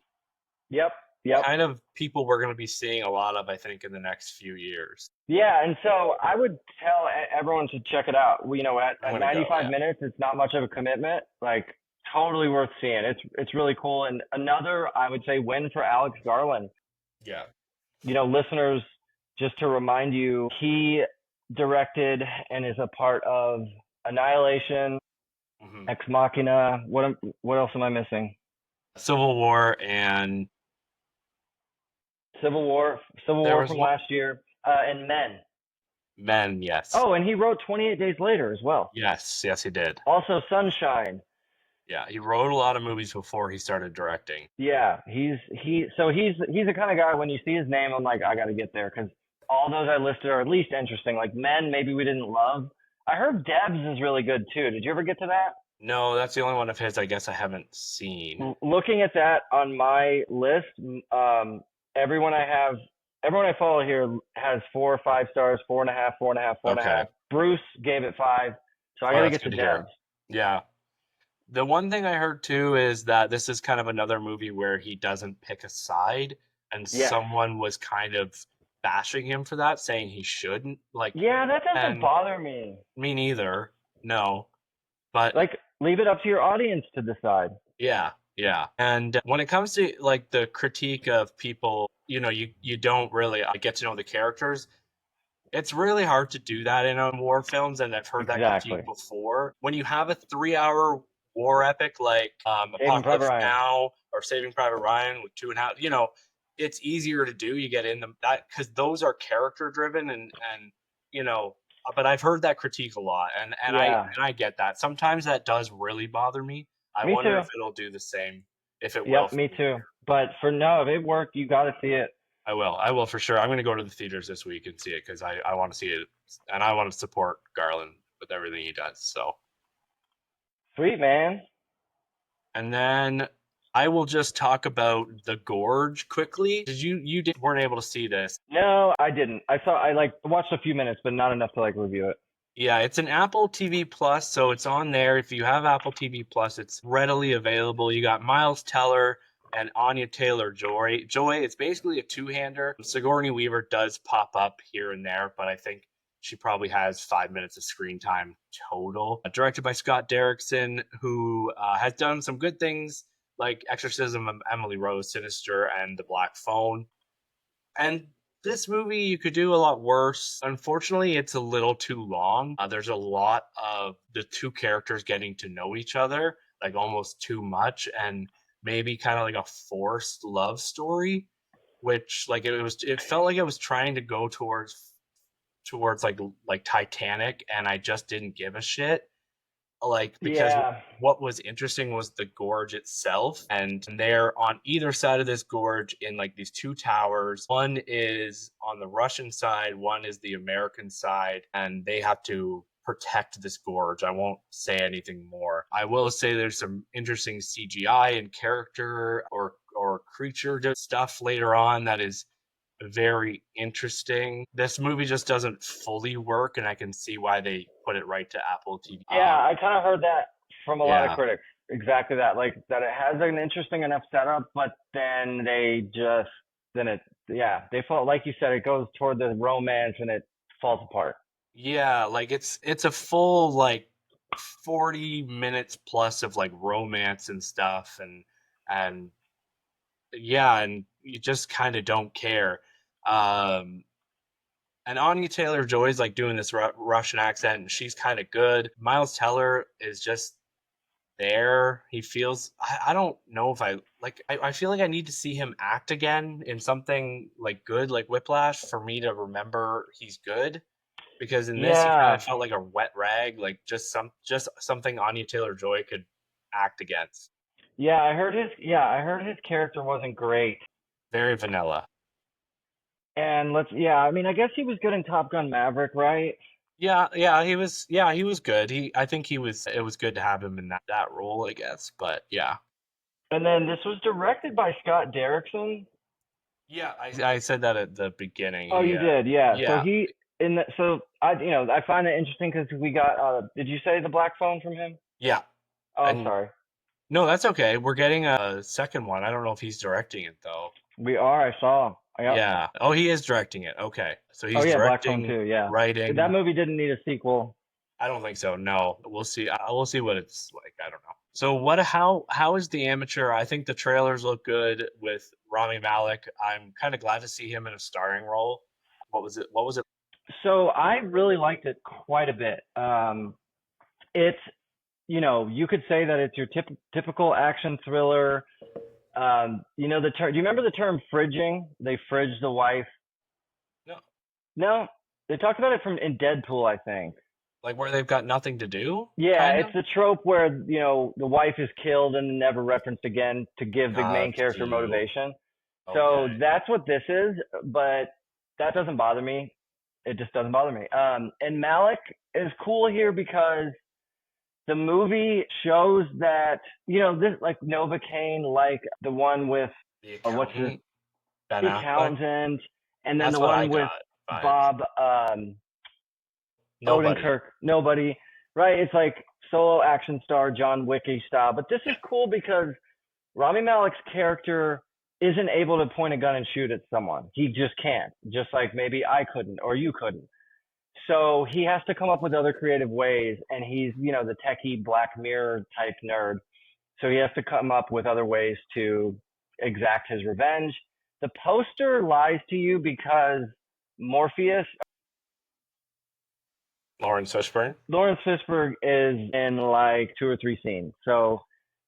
Yep. Yep. kind of people we're going to be seeing a lot of, I think, in the next few years. Yeah, and so I would tell everyone to check it out. At I'm going to go, 95 yeah. minutes, it's not much of a commitment. Like totally worth seeing. It's really cool. And another, I would say, win for Alex Garland. Yeah. Listeners, just to remind you, he directed and is a part of Annihilation, Mm-hmm. Ex Machina. What else am I missing? Civil War and Civil War there was from one. last year, and Men. Men, yes. Oh, and he wrote 28 Days Later as well. Yes, he did. Also Sunshine. Yeah, he wrote a lot of movies before he started directing. Yeah, he's the kind of guy when you see his name, I'm like, I got to get there because all those I listed are at least interesting. Like Men, maybe we didn't love. I heard Debs is really good too. Did you ever get to that? No, that's the only one of his I guess I haven't seen. Looking at that on my list, everyone I follow here has 4 or 5 stars, 4.5, 4.5, 4.5. Okay. Bruce gave it 5, so I got to that's get to good to hear. Debs. Yeah. The one thing I heard too is that this is kind of another movie where he doesn't pick a side, and Yes. someone was kind of bashing him for that, saying he shouldn't. Like, Yeah, that doesn't and bother me. me neither. No, but Like, leave it up to your audience to decide. yeah. And when it comes to like the critique of people, you don't really get to know the characters. It's really hard to do that in war films, and I've heard that Exactly. critique before. When you have a 3-hour war epic like Saving Private Apocalypse Ryan. Now or Saving Private Ryan with 2.5, it's easier to do. You get in that because those are character driven, and but I've heard that critique a lot, and Yeah. I get that. Sometimes that does really bother me. I Me wonder too. if it'll do the same. If it will. Yep, me too. But if it worked, you got to see it. I will for sure. I'm going to go to the theaters this week and see it because I want to see it, and I want to support Garland with everything he does. So Sweet, man. And then I will just talk about The Gorge quickly. Did you weren't able to see this? No, I didn't. I watched a few minutes, but not enough to review it. Yeah, it's an Apple TV Plus, so it's on there. If you have Apple TV Plus, it's readily available. You got Miles Teller and Anya Taylor-Joy. It's basically a two-hander. Sigourney Weaver does pop up here and there, but I think she probably has 5 minutes of screen time total. Directed by Scott Derrickson, who has done some good things like Exorcism of Emily Rose, Sinister, and The Black Phone. And this movie you could do a lot worse. Unfortunately, it's a little too long. There's a lot of the two characters getting to know each other, like almost too much, and maybe kind of like a forced love story, which it felt like it was trying to go towards like Titanic, and I just didn't give a shit. Because what was interesting was the gorge itself, and they're on either side of this gorge in like these two towers. One is on the Russian side, one is the American side, and they have to protect this gorge. I won't say anything more. I will say there's some interesting CGI and character or creature stuff later on that is very interesting. This movie just doesn't fully work, and I can see why they put it right to Apple TV. Yeah, I kind of heard that from a lot of critics. Exactly that. That it has an interesting enough setup, but then they fall, like you said, it goes toward the romance and it falls apart. Yeah, it's a full 40 minutes plus of romance and stuff, and you just kind of don't care. And Anya Taylor-Joy's doing this Russian accent, and she's kind of good. Miles Teller is just there. He feels I don't know if I feel like I need to see him act again in something good, like Whiplash, for me to remember he's good. Because in this, he kind of felt like a wet rag, just something Anya Taylor-Joy could act against. Yeah, I heard his character wasn't great. Very vanilla. And I guess he was good in Top Gun Maverick, right? Yeah, he was good. It was good to have him in that role, I guess. But yeah. And then this was directed by Scott Derrickson. Yeah, I said that at the beginning. Oh, you did, yeah. Yeah. So I find it interesting because we got. Did you say The Black Phone from him? Yeah. Oh, I'm sorry. No, that's okay. We're getting a second one. I don't know if he's directing it though. We are. I saw. Yep. Yeah. Oh, he is directing it. Okay. So Oh he's yeah, Black Phone directing, too. Yeah. That writing. movie didn't need a sequel. I don't think so. No. We'll see. We'll see what it's like. I don't know. So how is The Amateur? I think the trailers look good with Rami Malek. I'm kind of glad to see him in a starring role. What was it? What was it? So I really liked it quite a bit. It's, you could say that it's your typical action thriller. The term. Do you remember the term fridging? They fridge the wife. No. No, they talked about it in Deadpool, I think. Like where they've got nothing to do, Yeah, kind it's of? the trope where, the wife is killed and never referenced again to give the main Got character you. motivation. So Okay. that's what this is, but that doesn't bother me. It just doesn't bother me. And Malik is cool here because the movie shows that, this like Novocaine, like the one with The what's his Accountant, Ben the Affleck. accountant, and then That's the what I one with got vibes. Bob Nobody. Odenkirk, nobody, right? It's like solo action star John Wicky style. But this is Yeah. cool because Rami Malek's character isn't able to point a gun and shoot at someone. He just can't. Just like maybe I couldn't or you couldn't. So he has to come up with other creative ways, and he's, the techie Black Mirror type nerd. So he has to come up with other ways to exact his revenge. The poster lies to you because Morpheus, Lawrence Fishburne. Lawrence Fishburne is in like 2 or 3 scenes. So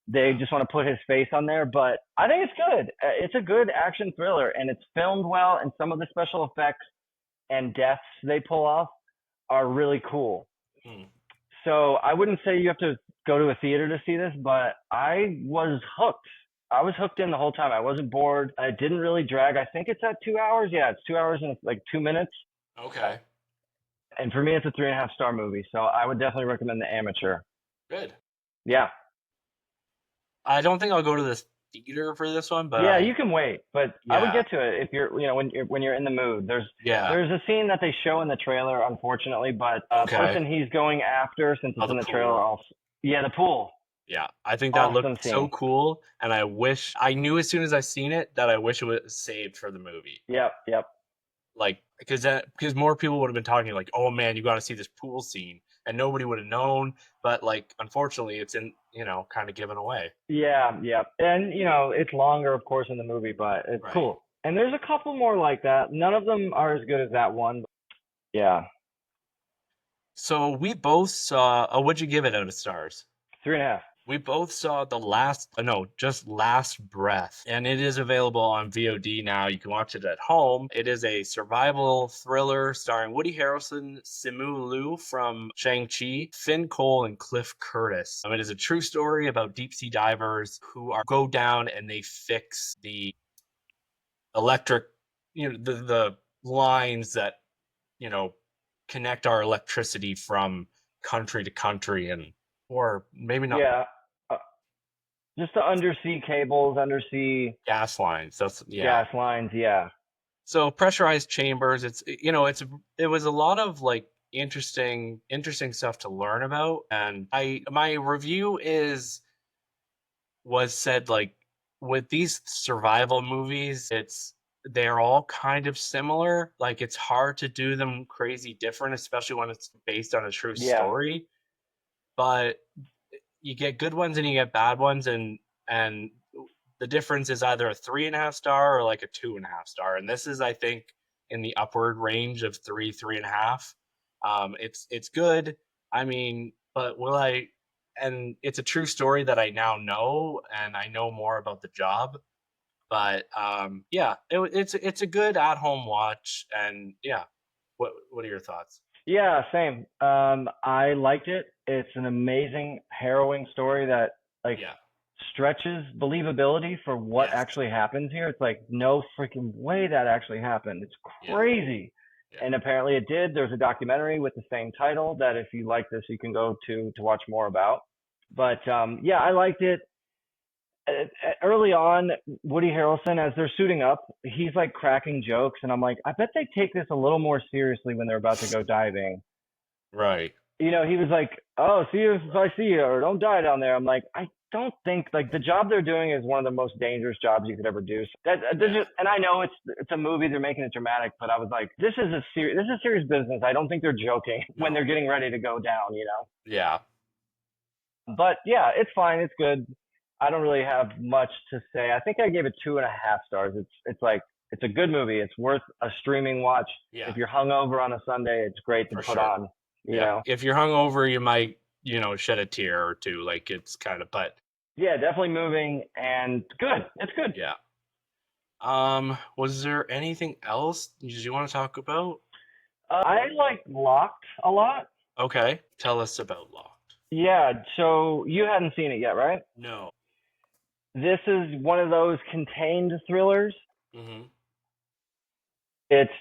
they just want to put his face on there, but I think it's good. It's a good action thriller, and it's filmed well, and some of the special effects and deaths they pull off are really cool. Hmm. So I wouldn't say you have to go to a theater to see this, but I was hooked. I was hooked in the whole time. I wasn't bored. It didn't really drag. I think it's at 2 hours. Yeah, it's 2 hours and like 2 minutes. Okay. And for me, it's a 3.5 star movie. So I would definitely recommend The Amateur. Good. Yeah. I don't think I'll go to this theater for this one, but Yeah, you can wait, but I would yeah. get to it if when you're in the mood. Yeah. There's a scene that they show in the trailer, unfortunately, but the Okay. person he's going after, since it's Oh, in the the trailer, pool. also, yeah, the pool, Yeah. I think that awesome looked so scene. cool, and I knew as soon as I seen it that I wish it was saved for the movie. Yep. Like because more people would have been talking like, "Oh man, you got to see this pool scene," and nobody would have known. But like, unfortunately, it's in kind of given away. Yeah, and it's longer, of course, in the movie, but it's Right. cool. And there's a couple more like that. None of them are as good as that one. Yeah, So we both saw. Oh, what'd you give it out of stars? 3.5. We both saw just Last Breath, and it is available on VOD now. You can watch it at home. It is a survival thriller starring Woody Harrelson, Simu Liu from Shang-Chi, Finn Cole, and Cliff Curtis. It is a true story about deep sea divers who go down and they fix the electric, the lines that, you know, connect our electricity from country to country, or maybe not. Yeah, uh, just the undersea cables, undersea Gas lines. That's yeah. gas lines. Yeah, So pressurized chambers. It was a lot of like interesting stuff to learn about. And my review was said like with these survival movies, they're all kind of similar. Like it's hard to do them crazy different, especially when it's based on a true yeah, story. But you get good ones and you get bad ones, and the difference is either a 3.5 star or like a 2.5 star. And this is, I think, in the upward range of 3.5. It's good. I mean, but and it's a true story that I now know, and I know more about the job. But yeah, it's a good at home watch, and yeah. What are your thoughts? yeah. Same. I liked it. It's an amazing, harrowing story that like Yeah. stretches believability for what Yes. actually happens here. It's like no freaking way that actually happened. It's Yeah. crazy. Yeah. And apparently it did. There's a documentary with the same title that if you like this, you can go to watch more about. But yeah, I liked it. Early on, Woody Harrelson, as they're suiting up, he's like cracking jokes, and I'm like, I bet they take this a little more seriously when they're about to go diving. Right. he was like, "Oh, see you if I see you, or don't die down there." I'm like, I don't think like the job they're doing is one of the most dangerous jobs you could ever do. And I know it's a movie, they're making it dramatic, but I was like, this is serious business. I don't think they're joking when they're getting ready to go down, Yeah. But yeah, it's fine, it's good. I don't really have much to say. I think I gave it 2.5 stars. It's a good movie. It's worth a streaming watch. Yeah. If you're hungover on a Sunday, it's great to put on. You know. If you're hungover, you might, shed a tear or two. Like it's kind of, but yeah, definitely moving and good. It's good. Yeah. Was there anything else you want to talk about? I like Locked a lot. Okay, tell us about Locked. Yeah, so you hadn't seen it yet, right? No. This is one of those contained thrillers. Mm-hmm. It's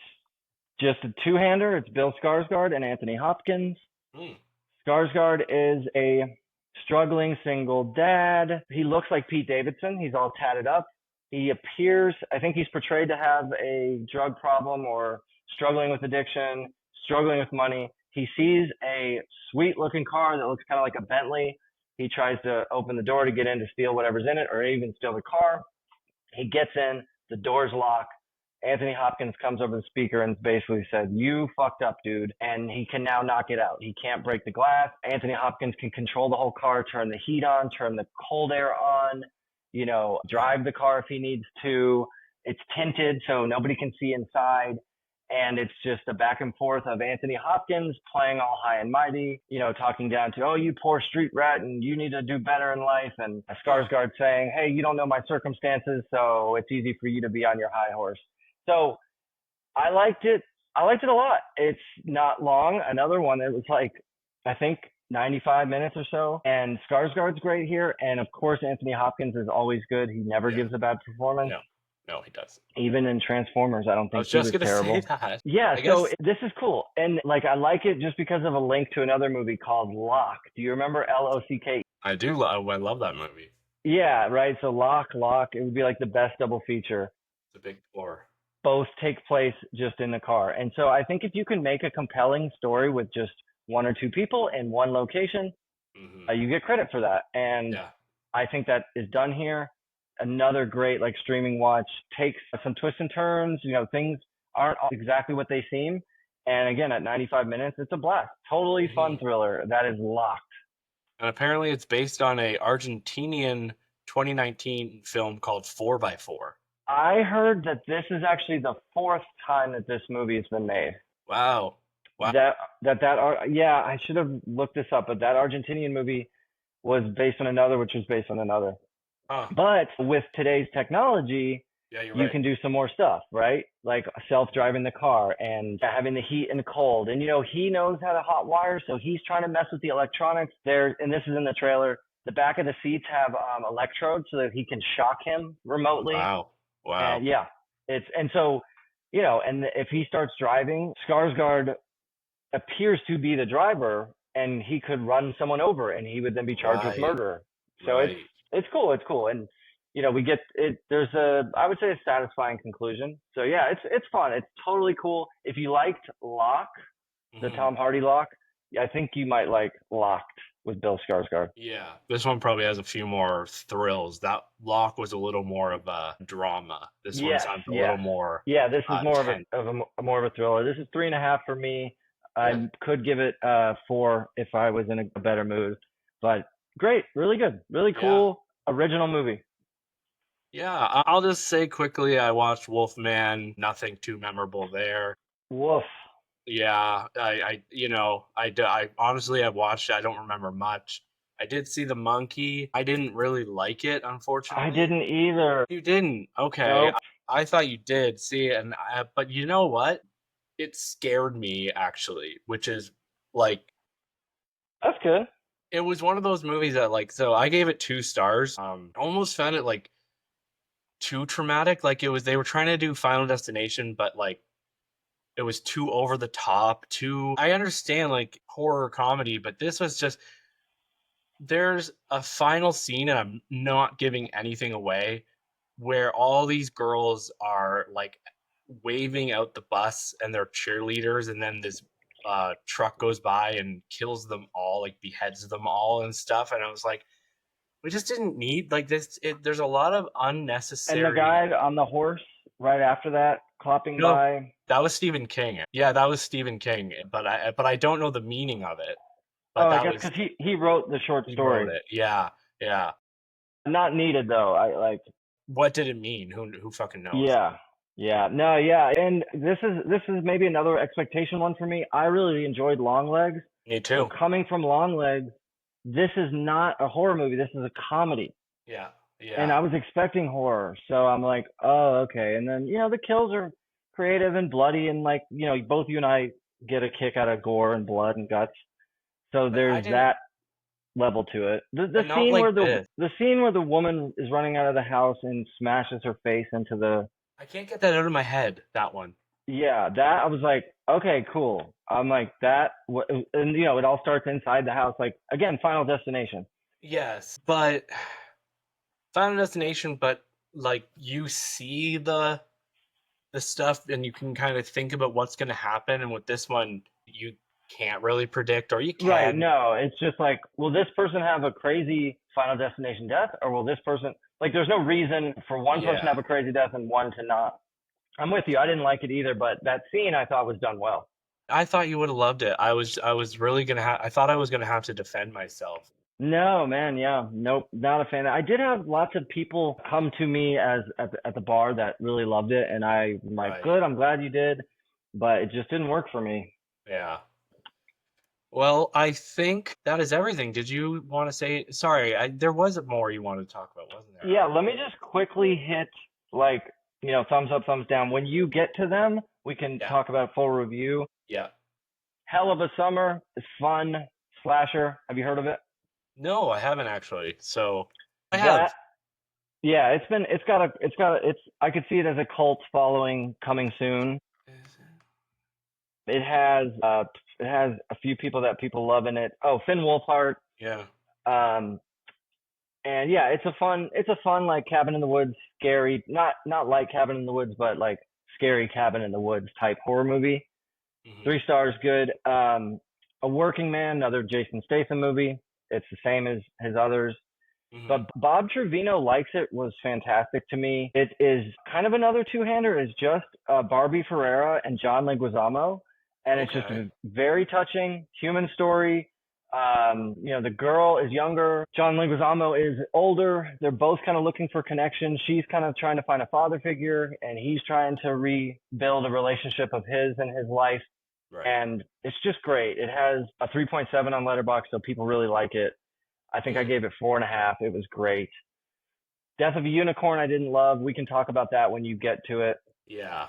just a two-hander. It's Bill Skarsgård and Anthony Hopkins. Skarsgård is a struggling single dad. He looks like Pete Davidson. He's all tatted up. He appears, I think he's portrayed to have a drug problem or struggling with addiction, struggling with money. He sees a sweet-looking car that looks kind of like a Bentley. He tries to open the door to get in to steal whatever's in it or even steal the car. He gets in, the door's locked. Anthony Hopkins comes over the speaker and basically said, "You fucked up, dude," and he can now knock it out. He can't break the glass. Anthony Hopkins can control the whole car, turn the heat on, turn the cold air on, drive the car if he needs to. It's tinted, so nobody can see inside. And it's just a back and forth of Anthony Hopkins playing all high and mighty, talking down to, "Oh, you poor street rat, and you need to do better in life." And Skarsgård saying, "Hey, you don't know my circumstances, so it's easy for you to be on your high horse." So I liked it. I liked it a lot. It's not long. Another one, it was like, I think 95 minutes or so. And Skarsgård's great here. And of course, Anthony Hopkins is always good. He never gives a bad performance. No, he doesn't. Even in Transformers, I don't think he was terrible. say that. Yeah, this is cool. And I like it just because of a link to another movie called Lock. Do you remember L-O-C-K? I do. I love that movie. Yeah, right. So Lock, it would be like the best double feature. It's a big four. Both take place just in the car. And so I think if you can make a compelling story with just one or two people in one location, you get credit for that. And I think that is done here. Another great streaming watch, takes some twists and turns, things aren't exactly what they seem. And again, at 95 minutes, it's a blast. Totally fun thriller. That is Locked. And apparently it's based on a Argentinian 2019 film called 4x4. I heard that this is actually the fourth time that this movie has been made. Wow. Yeah, I should have looked this up, but that Argentinian movie was based on another, which was based on another. But with today's technology, you can do some more stuff, right? Like self-driving the car and having the heat and cold. And, he knows how to hot wire, so he's trying to mess with the electronics there. And this is in the trailer. The back of the seats have electrodes so that he can shock him remotely. Wow. And and if he starts driving, Skarsgård appears to be the driver, and he could run someone over, and he would then be charged with murder. So it's cool. It's cool, and we get it. There's I would say a satisfying conclusion. So yeah, it's fun. It's totally cool. If you liked Lock, the Tom Hardy Lock, I think you might like Locked with Bill Skarsgård. Yeah, this one probably has a few more thrills. That Lock was a little more of a drama. This one sounds a little more. Yeah, this is more of a thriller. This is 3.5 for me. I could give it 4 if I was in a better mood. But great, really good, really cool, original movie. Yeah, I'll just say quickly, I watched Wolfman. Nothing too memorable there. Woof. Yeah, I honestly, I've watched it. I don't remember much. I did see The Monkey. I didn't really like it, unfortunately. I didn't either. You didn't? Okay. Nope. I thought you did. See, but you know what? It scared me, actually, which is that's good. It was one of those movies that so I gave it 2 stars. Almost found it too traumatic. They were trying to do Final Destination, but it was too over the top, I understand horror comedy, but this was just, there's a final scene, and I'm not giving anything away, where all these girls are waving out the bus and they're cheerleaders, and then this truck goes by and kills them all, like beheads them all and stuff. And I was like, we just didn't need like this. There's a lot of unnecessary. And the guy on the horse right after that, clopping by. That was Stephen King. Yeah, that was Stephen King. But I don't know the meaning of it. But I guess because he wrote the short story. He wrote it. Yeah. Not needed though. I like. What did it mean? Who fucking knows? Yeah. No, yeah. And this is maybe another expectation one for me. I really enjoyed Longlegs. Me too. So coming from Longlegs, this is not a horror movie. This is a comedy. Yeah. And I was expecting horror, so I'm like, oh, okay. And then the kills are creative and bloody, and like both you and I get a kick out of gore and blood and guts. So there's that level to it. The scene where the scene where the woman is running out of the house and smashes her face into the. I can't get that out of my head. That one. Yeah, that I was like, okay, cool. I'm like that, and it all starts inside the house. Like again, Final Destination. Yes, but Final Destination, but like you see the stuff and you can kind of think about what's going to happen, and with this one you can't really predict, or you can. Right, no, it's just like, will this person have a crazy Final Destination death, or will this person, like there's no reason for one person to have a crazy death and one to not. I'm with you. I didn't like it either, but that scene I thought was done well. I thought you would have loved it. I was really going to I thought I was going to have to defend myself. No, man, yeah. Nope, not a fan. I did have lots of people come to me at the bar that really loved it, and I'm like, good, I'm glad you did, but it just didn't work for me. Yeah. Well, I think that is everything. Did you want to say, sorry, there was more you wanted to talk about, wasn't there? Yeah, let me just quickly hit like, thumbs up, thumbs down. When you get to them, we can talk about full review. Yeah. Hell of a Summer is fun. Slasher. Have you heard of it? No, I haven't actually. So I have. Yeah, I could see it as a cult following coming soon. It has a few people that people love in it. Oh, Finn Wolfhard. Yeah. And yeah, it's a fun like cabin in the woods, scary, not like Cabin in the Woods, but like scary Cabin in the Woods type horror movie. Mm-hmm. 3 stars, good. A Working Man, another Jason Statham movie. It's the same as his others. Mm-hmm. But Bob Trevino likes it was fantastic to me. It is kind of another two-hander. It's just Barbie Ferreira and John Leguizamo. And it's just a very touching human story. The girl is younger. John Leguizamo is older. They're both kind of looking for connection. She's kind of trying to find a father figure, and he's trying to rebuild a relationship of his and his life. Right. And it's just great. It has a 3.7 on Letterboxd, so people really like it. I think I gave it 4.5. It was great. Death of a Unicorn I didn't love. We can talk about that when you get to it. Yeah.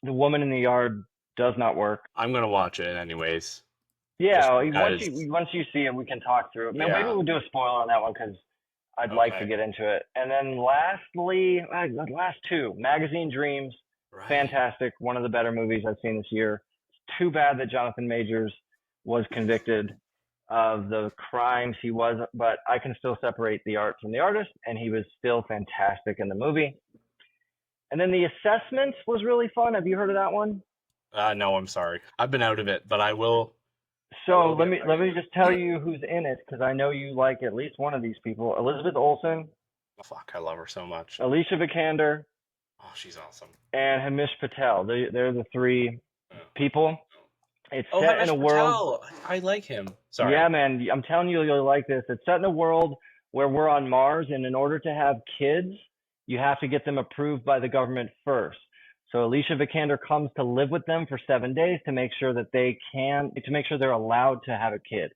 The Woman in the Yard does not work. I'm going to watch it anyways. Yeah, once you see it, we can talk through it. Maybe we'll do a spoiler on that one because I'd like to get into it. And then lastly, last two, Magazine Dreams, fantastic. One of the better movies I've seen this year. Too bad that Jonathan Majors was convicted of the crimes he was, but I can still separate the art from the artist, and he was still fantastic in the movie. And then The Assessment was really fun. Have you heard of that one? No, I'm sorry. I've been out of it, but I will. So let me just tell you who's in it, because I know you like at least one of these people. Elizabeth Olsen. Oh, fuck, I love her so much. Alicia Vikander. Oh, she's awesome. And Hamish Patel. They're the 3 people. It's set Hamish in a world. Patel. I like him. Sorry. Yeah, man. I'm telling you, you'll like this. It's set in a world where we're on Mars, and in order to have kids, you have to get them approved by the government first. So Alicia Vikander comes to live with them for 7 days to make sure that they're allowed to have a kid.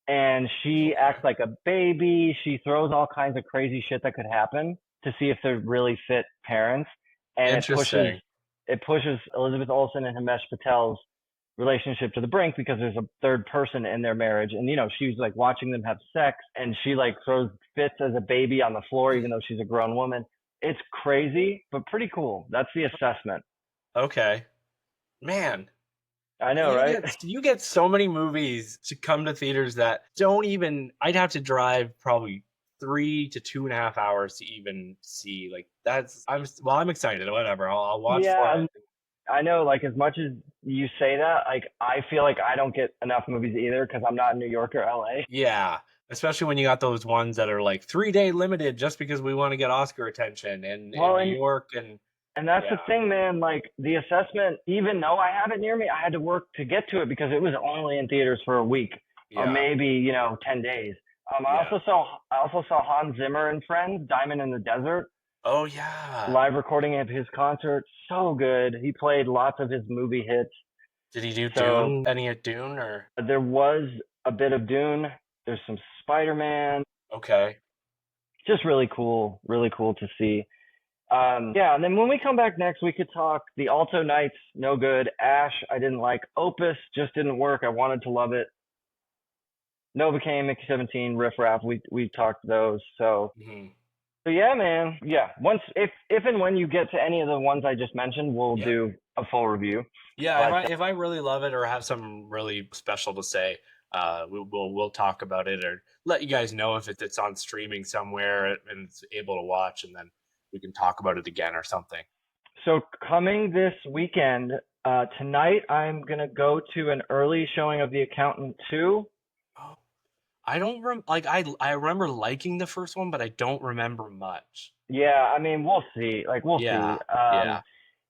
And she acts like a baby. She throws all kinds of crazy shit that could happen to see if they're really fit parents. And it pushes Elizabeth Olsen and Himesh Patel's relationship to the brink because there's a third person in their marriage. And, she's like watching them have sex, and she like throws fits as a baby on the floor, even though she's a grown woman. It's crazy, but pretty cool. That's The Assessment. Okay. Man. I know, right? You get so many movies to come to theaters that I'd have to drive probably 3 to 2.5 hours to even see. Like I'm excited. Whatever. I'll watch for it. I know, like, as much as you say that, like, I feel like I don't get enough movies either because I'm not in New York or LA. Yeah, especially when you got those ones that are like 3-day limited just because we want to get Oscar attention in Well, New York. and that's Yeah, the thing, man. Like, the assessment, even though I have it near me, I had to work to get to it because it was only in theaters for a week or yeah, maybe 10 days. I yeah. also saw Hans Zimmer and Friends, Diamond in the Desert, Oh yeah. live recording of his concert. So good. He played lots of his movie hits. Did he do So Dune? Any of Dune or? there was a bit of Dune. There's some Spider-Man. Okay. Just really cool to see. Yeah, and then when we come back next, we could talk the Alto Nights, no good. Ash, I didn't like. Opus just didn't work. I wanted to love it. Novocaine, Mickey 17, Riff Raff, we talked those. So Mhm. yeah, man. Yeah. Once if and when you get to any of the ones I just mentioned, we'll Yeah. do a full review. Yeah, But if I really love it or have something really special to say, we'll talk about it or let you guys know if it's on streaming somewhere and it's able to watch, and then we can talk about it again or something. so coming this weekend, tonight I'm gonna go to an early showing of The Accountant 2. Oh, I don't like I remember liking the first one, but I don't remember much. Yeah, I mean, we'll see. Like, we'll see. Yeah, yeah.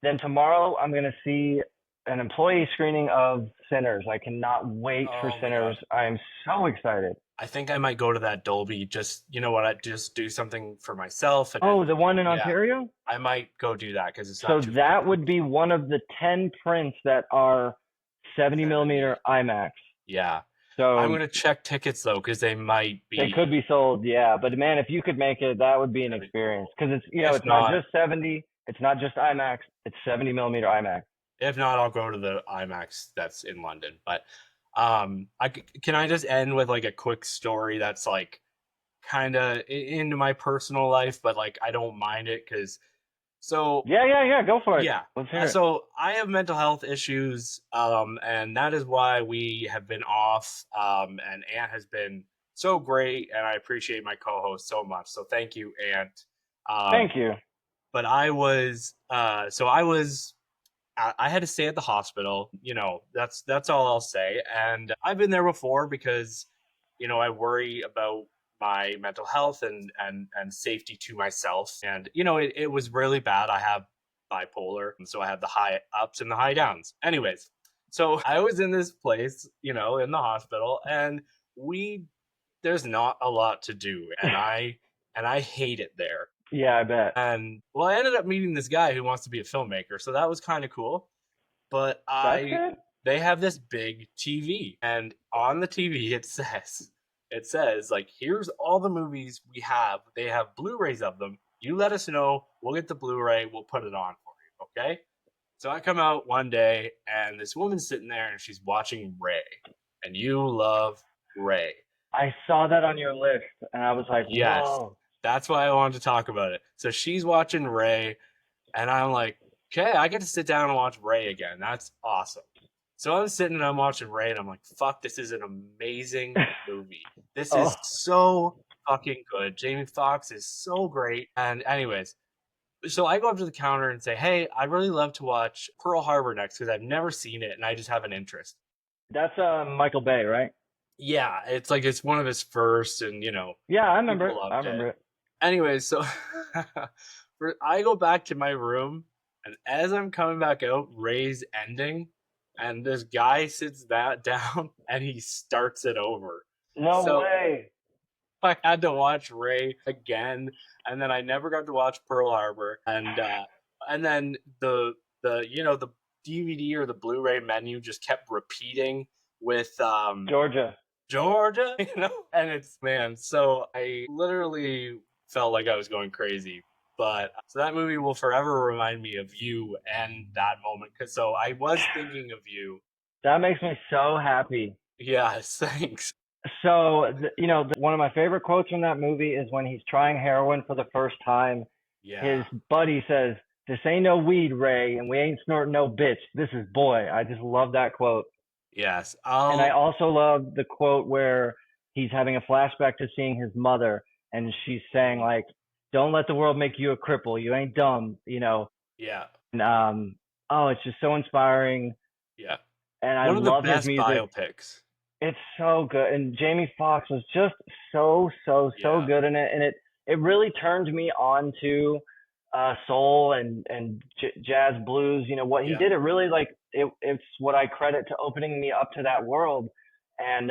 Then tomorrow I'm gonna see an employee screening of Sinners. I cannot wait for Oh my Sinners. God. I am so excited. I think I might go to that Dolby. Just you know what? I just do something for myself, and Oh, the one in yeah, Ontario? I might go do that because it's So not too far. that would be one of the 10 prints that are 70 70. millimeter IMAX. Yeah, I'm So gonna check tickets though because they might they be. could be sold, yeah. But man, if you could make it, that would be an That'd be cool. experience because it's If it's not not, just 70, it's not just IMAX, it's 70 millimeter IMAX. if not, I'll go to the IMAX that's in London. But can I just end with like a quick story that's like kind of into my personal life, but like I don't mind it because so Yeah. Go for it. yeah. Let's hear it. So I have mental health issues, and that is why we have been off. And Ant has been so great, and I appreciate my co-host so much. So thank you, Ant. Thank you. But I was, I had to stay at the hospital. That's all I'll say. And I've been there before because, I worry about my mental health and safety to myself. And it was really bad. I have bipolar, and so I have the high ups and the high downs. Anyways, so I was in this place, in the hospital, and there's not a lot to do, and I hate it there. Yeah, I bet. And well, I ended up meeting this guy who wants to be a filmmaker, so that was kind of cool. But That's good. they have this big TV, and on the TV it says like, here's all the movies we have. They have Blu-rays of them. You let us know. We'll get the Blu-ray. We'll put it on for you. Okay. So I come out one day, and this woman's sitting there, and she's watching Ray, and you love Ray. I saw that on your list, and I was like, Yes. whoa. That's why I wanted to talk about it. So she's watching Ray, and I'm like, okay, I get to sit down and watch Ray again. That's awesome. So I'm sitting and I'm watching Ray, and I'm like, fuck, this is an amazing movie. This Oh. is so fucking good. Jamie Foxx is so great. And anyways, so I go up to the counter and say, hey, I'd really love to watch Pearl Harbor next because I've never seen it and I just have an interest. That's Michael Bay, right? Yeah, it's one of his first, and Yeah, I remember it. people loved I remember it. Anyways, so I go back to my room, and as I'm coming back out, Ray's ending, and this guy sits that down and he starts it over. No way. I had to watch Ray again, and then I never got to watch Pearl Harbor, and then the DVD or the Blu-ray menu just kept repeating with Georgia, and it's, man, so I literally felt like I was going crazy. But so that movie will forever remind me of you and that moment. So I was thinking of you. That makes me so happy. Yes, thanks. So, one of my favorite quotes from that movie is when he's trying heroin for the first time. Yeah. His buddy says, "This ain't no weed, Ray, and we ain't snorting no bitch. This is boy." I just love that quote. Yes. And I also love the quote where he's having a flashback to seeing his mother, and she's saying, like, "Don't let the world make you a cripple. You ain't dumb," Yeah. And oh, it's just so inspiring. Yeah. And I One of the love his best music. biopics. It's so good. And Jamie Foxx was just so Yeah. good in it. And it really turned me on to soul and jazz blues. You know, what he Yeah. did, it really it's what I credit to opening me up to that world. And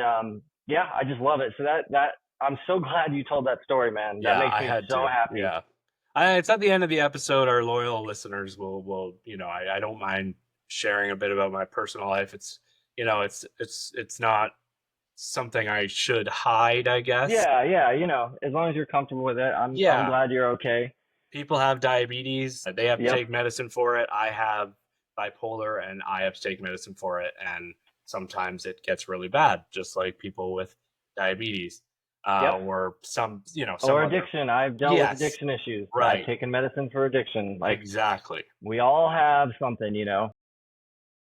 yeah, I just love it. So that I'm so glad you told that story, man. That Yeah, makes I me had so to. happy. Yeah. It's at the end of the episode. Our loyal listeners will, I don't mind sharing a bit about my personal life. It's, it's not something I should hide, I guess. Yeah, you know, as long as you're comfortable with it, I'm Yeah. glad you're okay. People have diabetes. They have to Yep. take medicine for it. I have bipolar and I have to take medicine for it. And sometimes it gets really bad, just like people with diabetes. Yep. Or some Or other. addiction. I've dealt with addiction issues. Right. I've taken medicine for addiction. Like, exactly. we all have something, you know.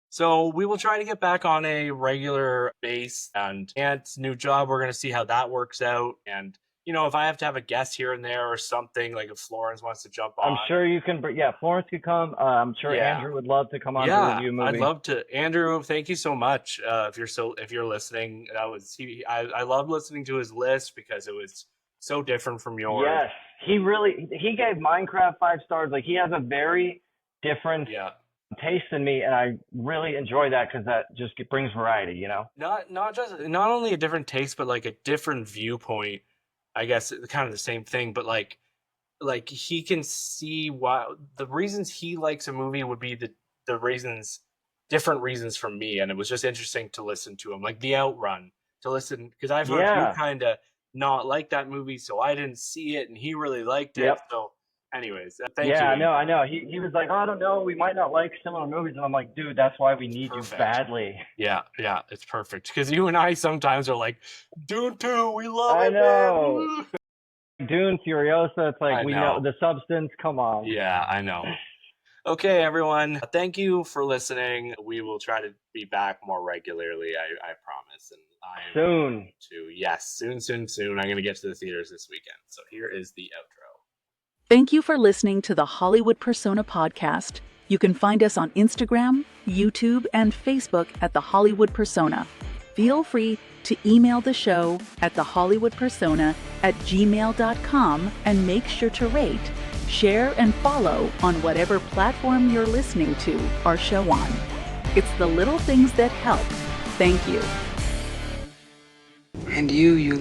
So we will try to get back on a regular base, and Ant's new job, we're going to see how that works out. And, if I have to have a guest here and there or something, like if Florence wants to jump on. I'm sure you can. Yeah, Florence could come. I'm sure Andrew would love to come on to review a movie. I'd love to. Andrew, thank you so much. If you're listening, I loved listening to his list because it was so different from yours. Yes, he gave Minecraft 5 stars. Like, he has a very different taste in me, and I really enjoy that because that just brings variety, you know. Not only a different taste, but like a different viewpoint. I guess kind of the same thing, but like he can see why the reasons he likes a movie would be the reasons, different reasons from me, and it was just interesting to listen to him, like The Outrun, to listen because I've heard you kind of not like that movie, so I didn't see it, and he really liked it. Yep. So, anyways, thank you. Yeah, I know. He was like, oh, I don't know, we might not like similar movies, and I'm like, dude, that's why we need you badly. Yeah, it's perfect because you and I sometimes are like, Dune 2, we love it. I know. Man. Dune, Furiosa, it's like, we know The Substance, come on. Yeah, I know. Okay, everyone, thank you for listening. We will try to be back more regularly, I promise. And soon. Soon. I'm going to get to the theaters this weekend. So here is the outro. Thank you for listening to the Hollywood Persona podcast. You can find us on Instagram, YouTube, and Facebook at The Hollywood Persona. Feel free to email the show at thehollywoodpersona@gmail.com and make sure to rate, share, and follow on whatever platform you're listening to our show on. It's the little things that help. Thank you. And you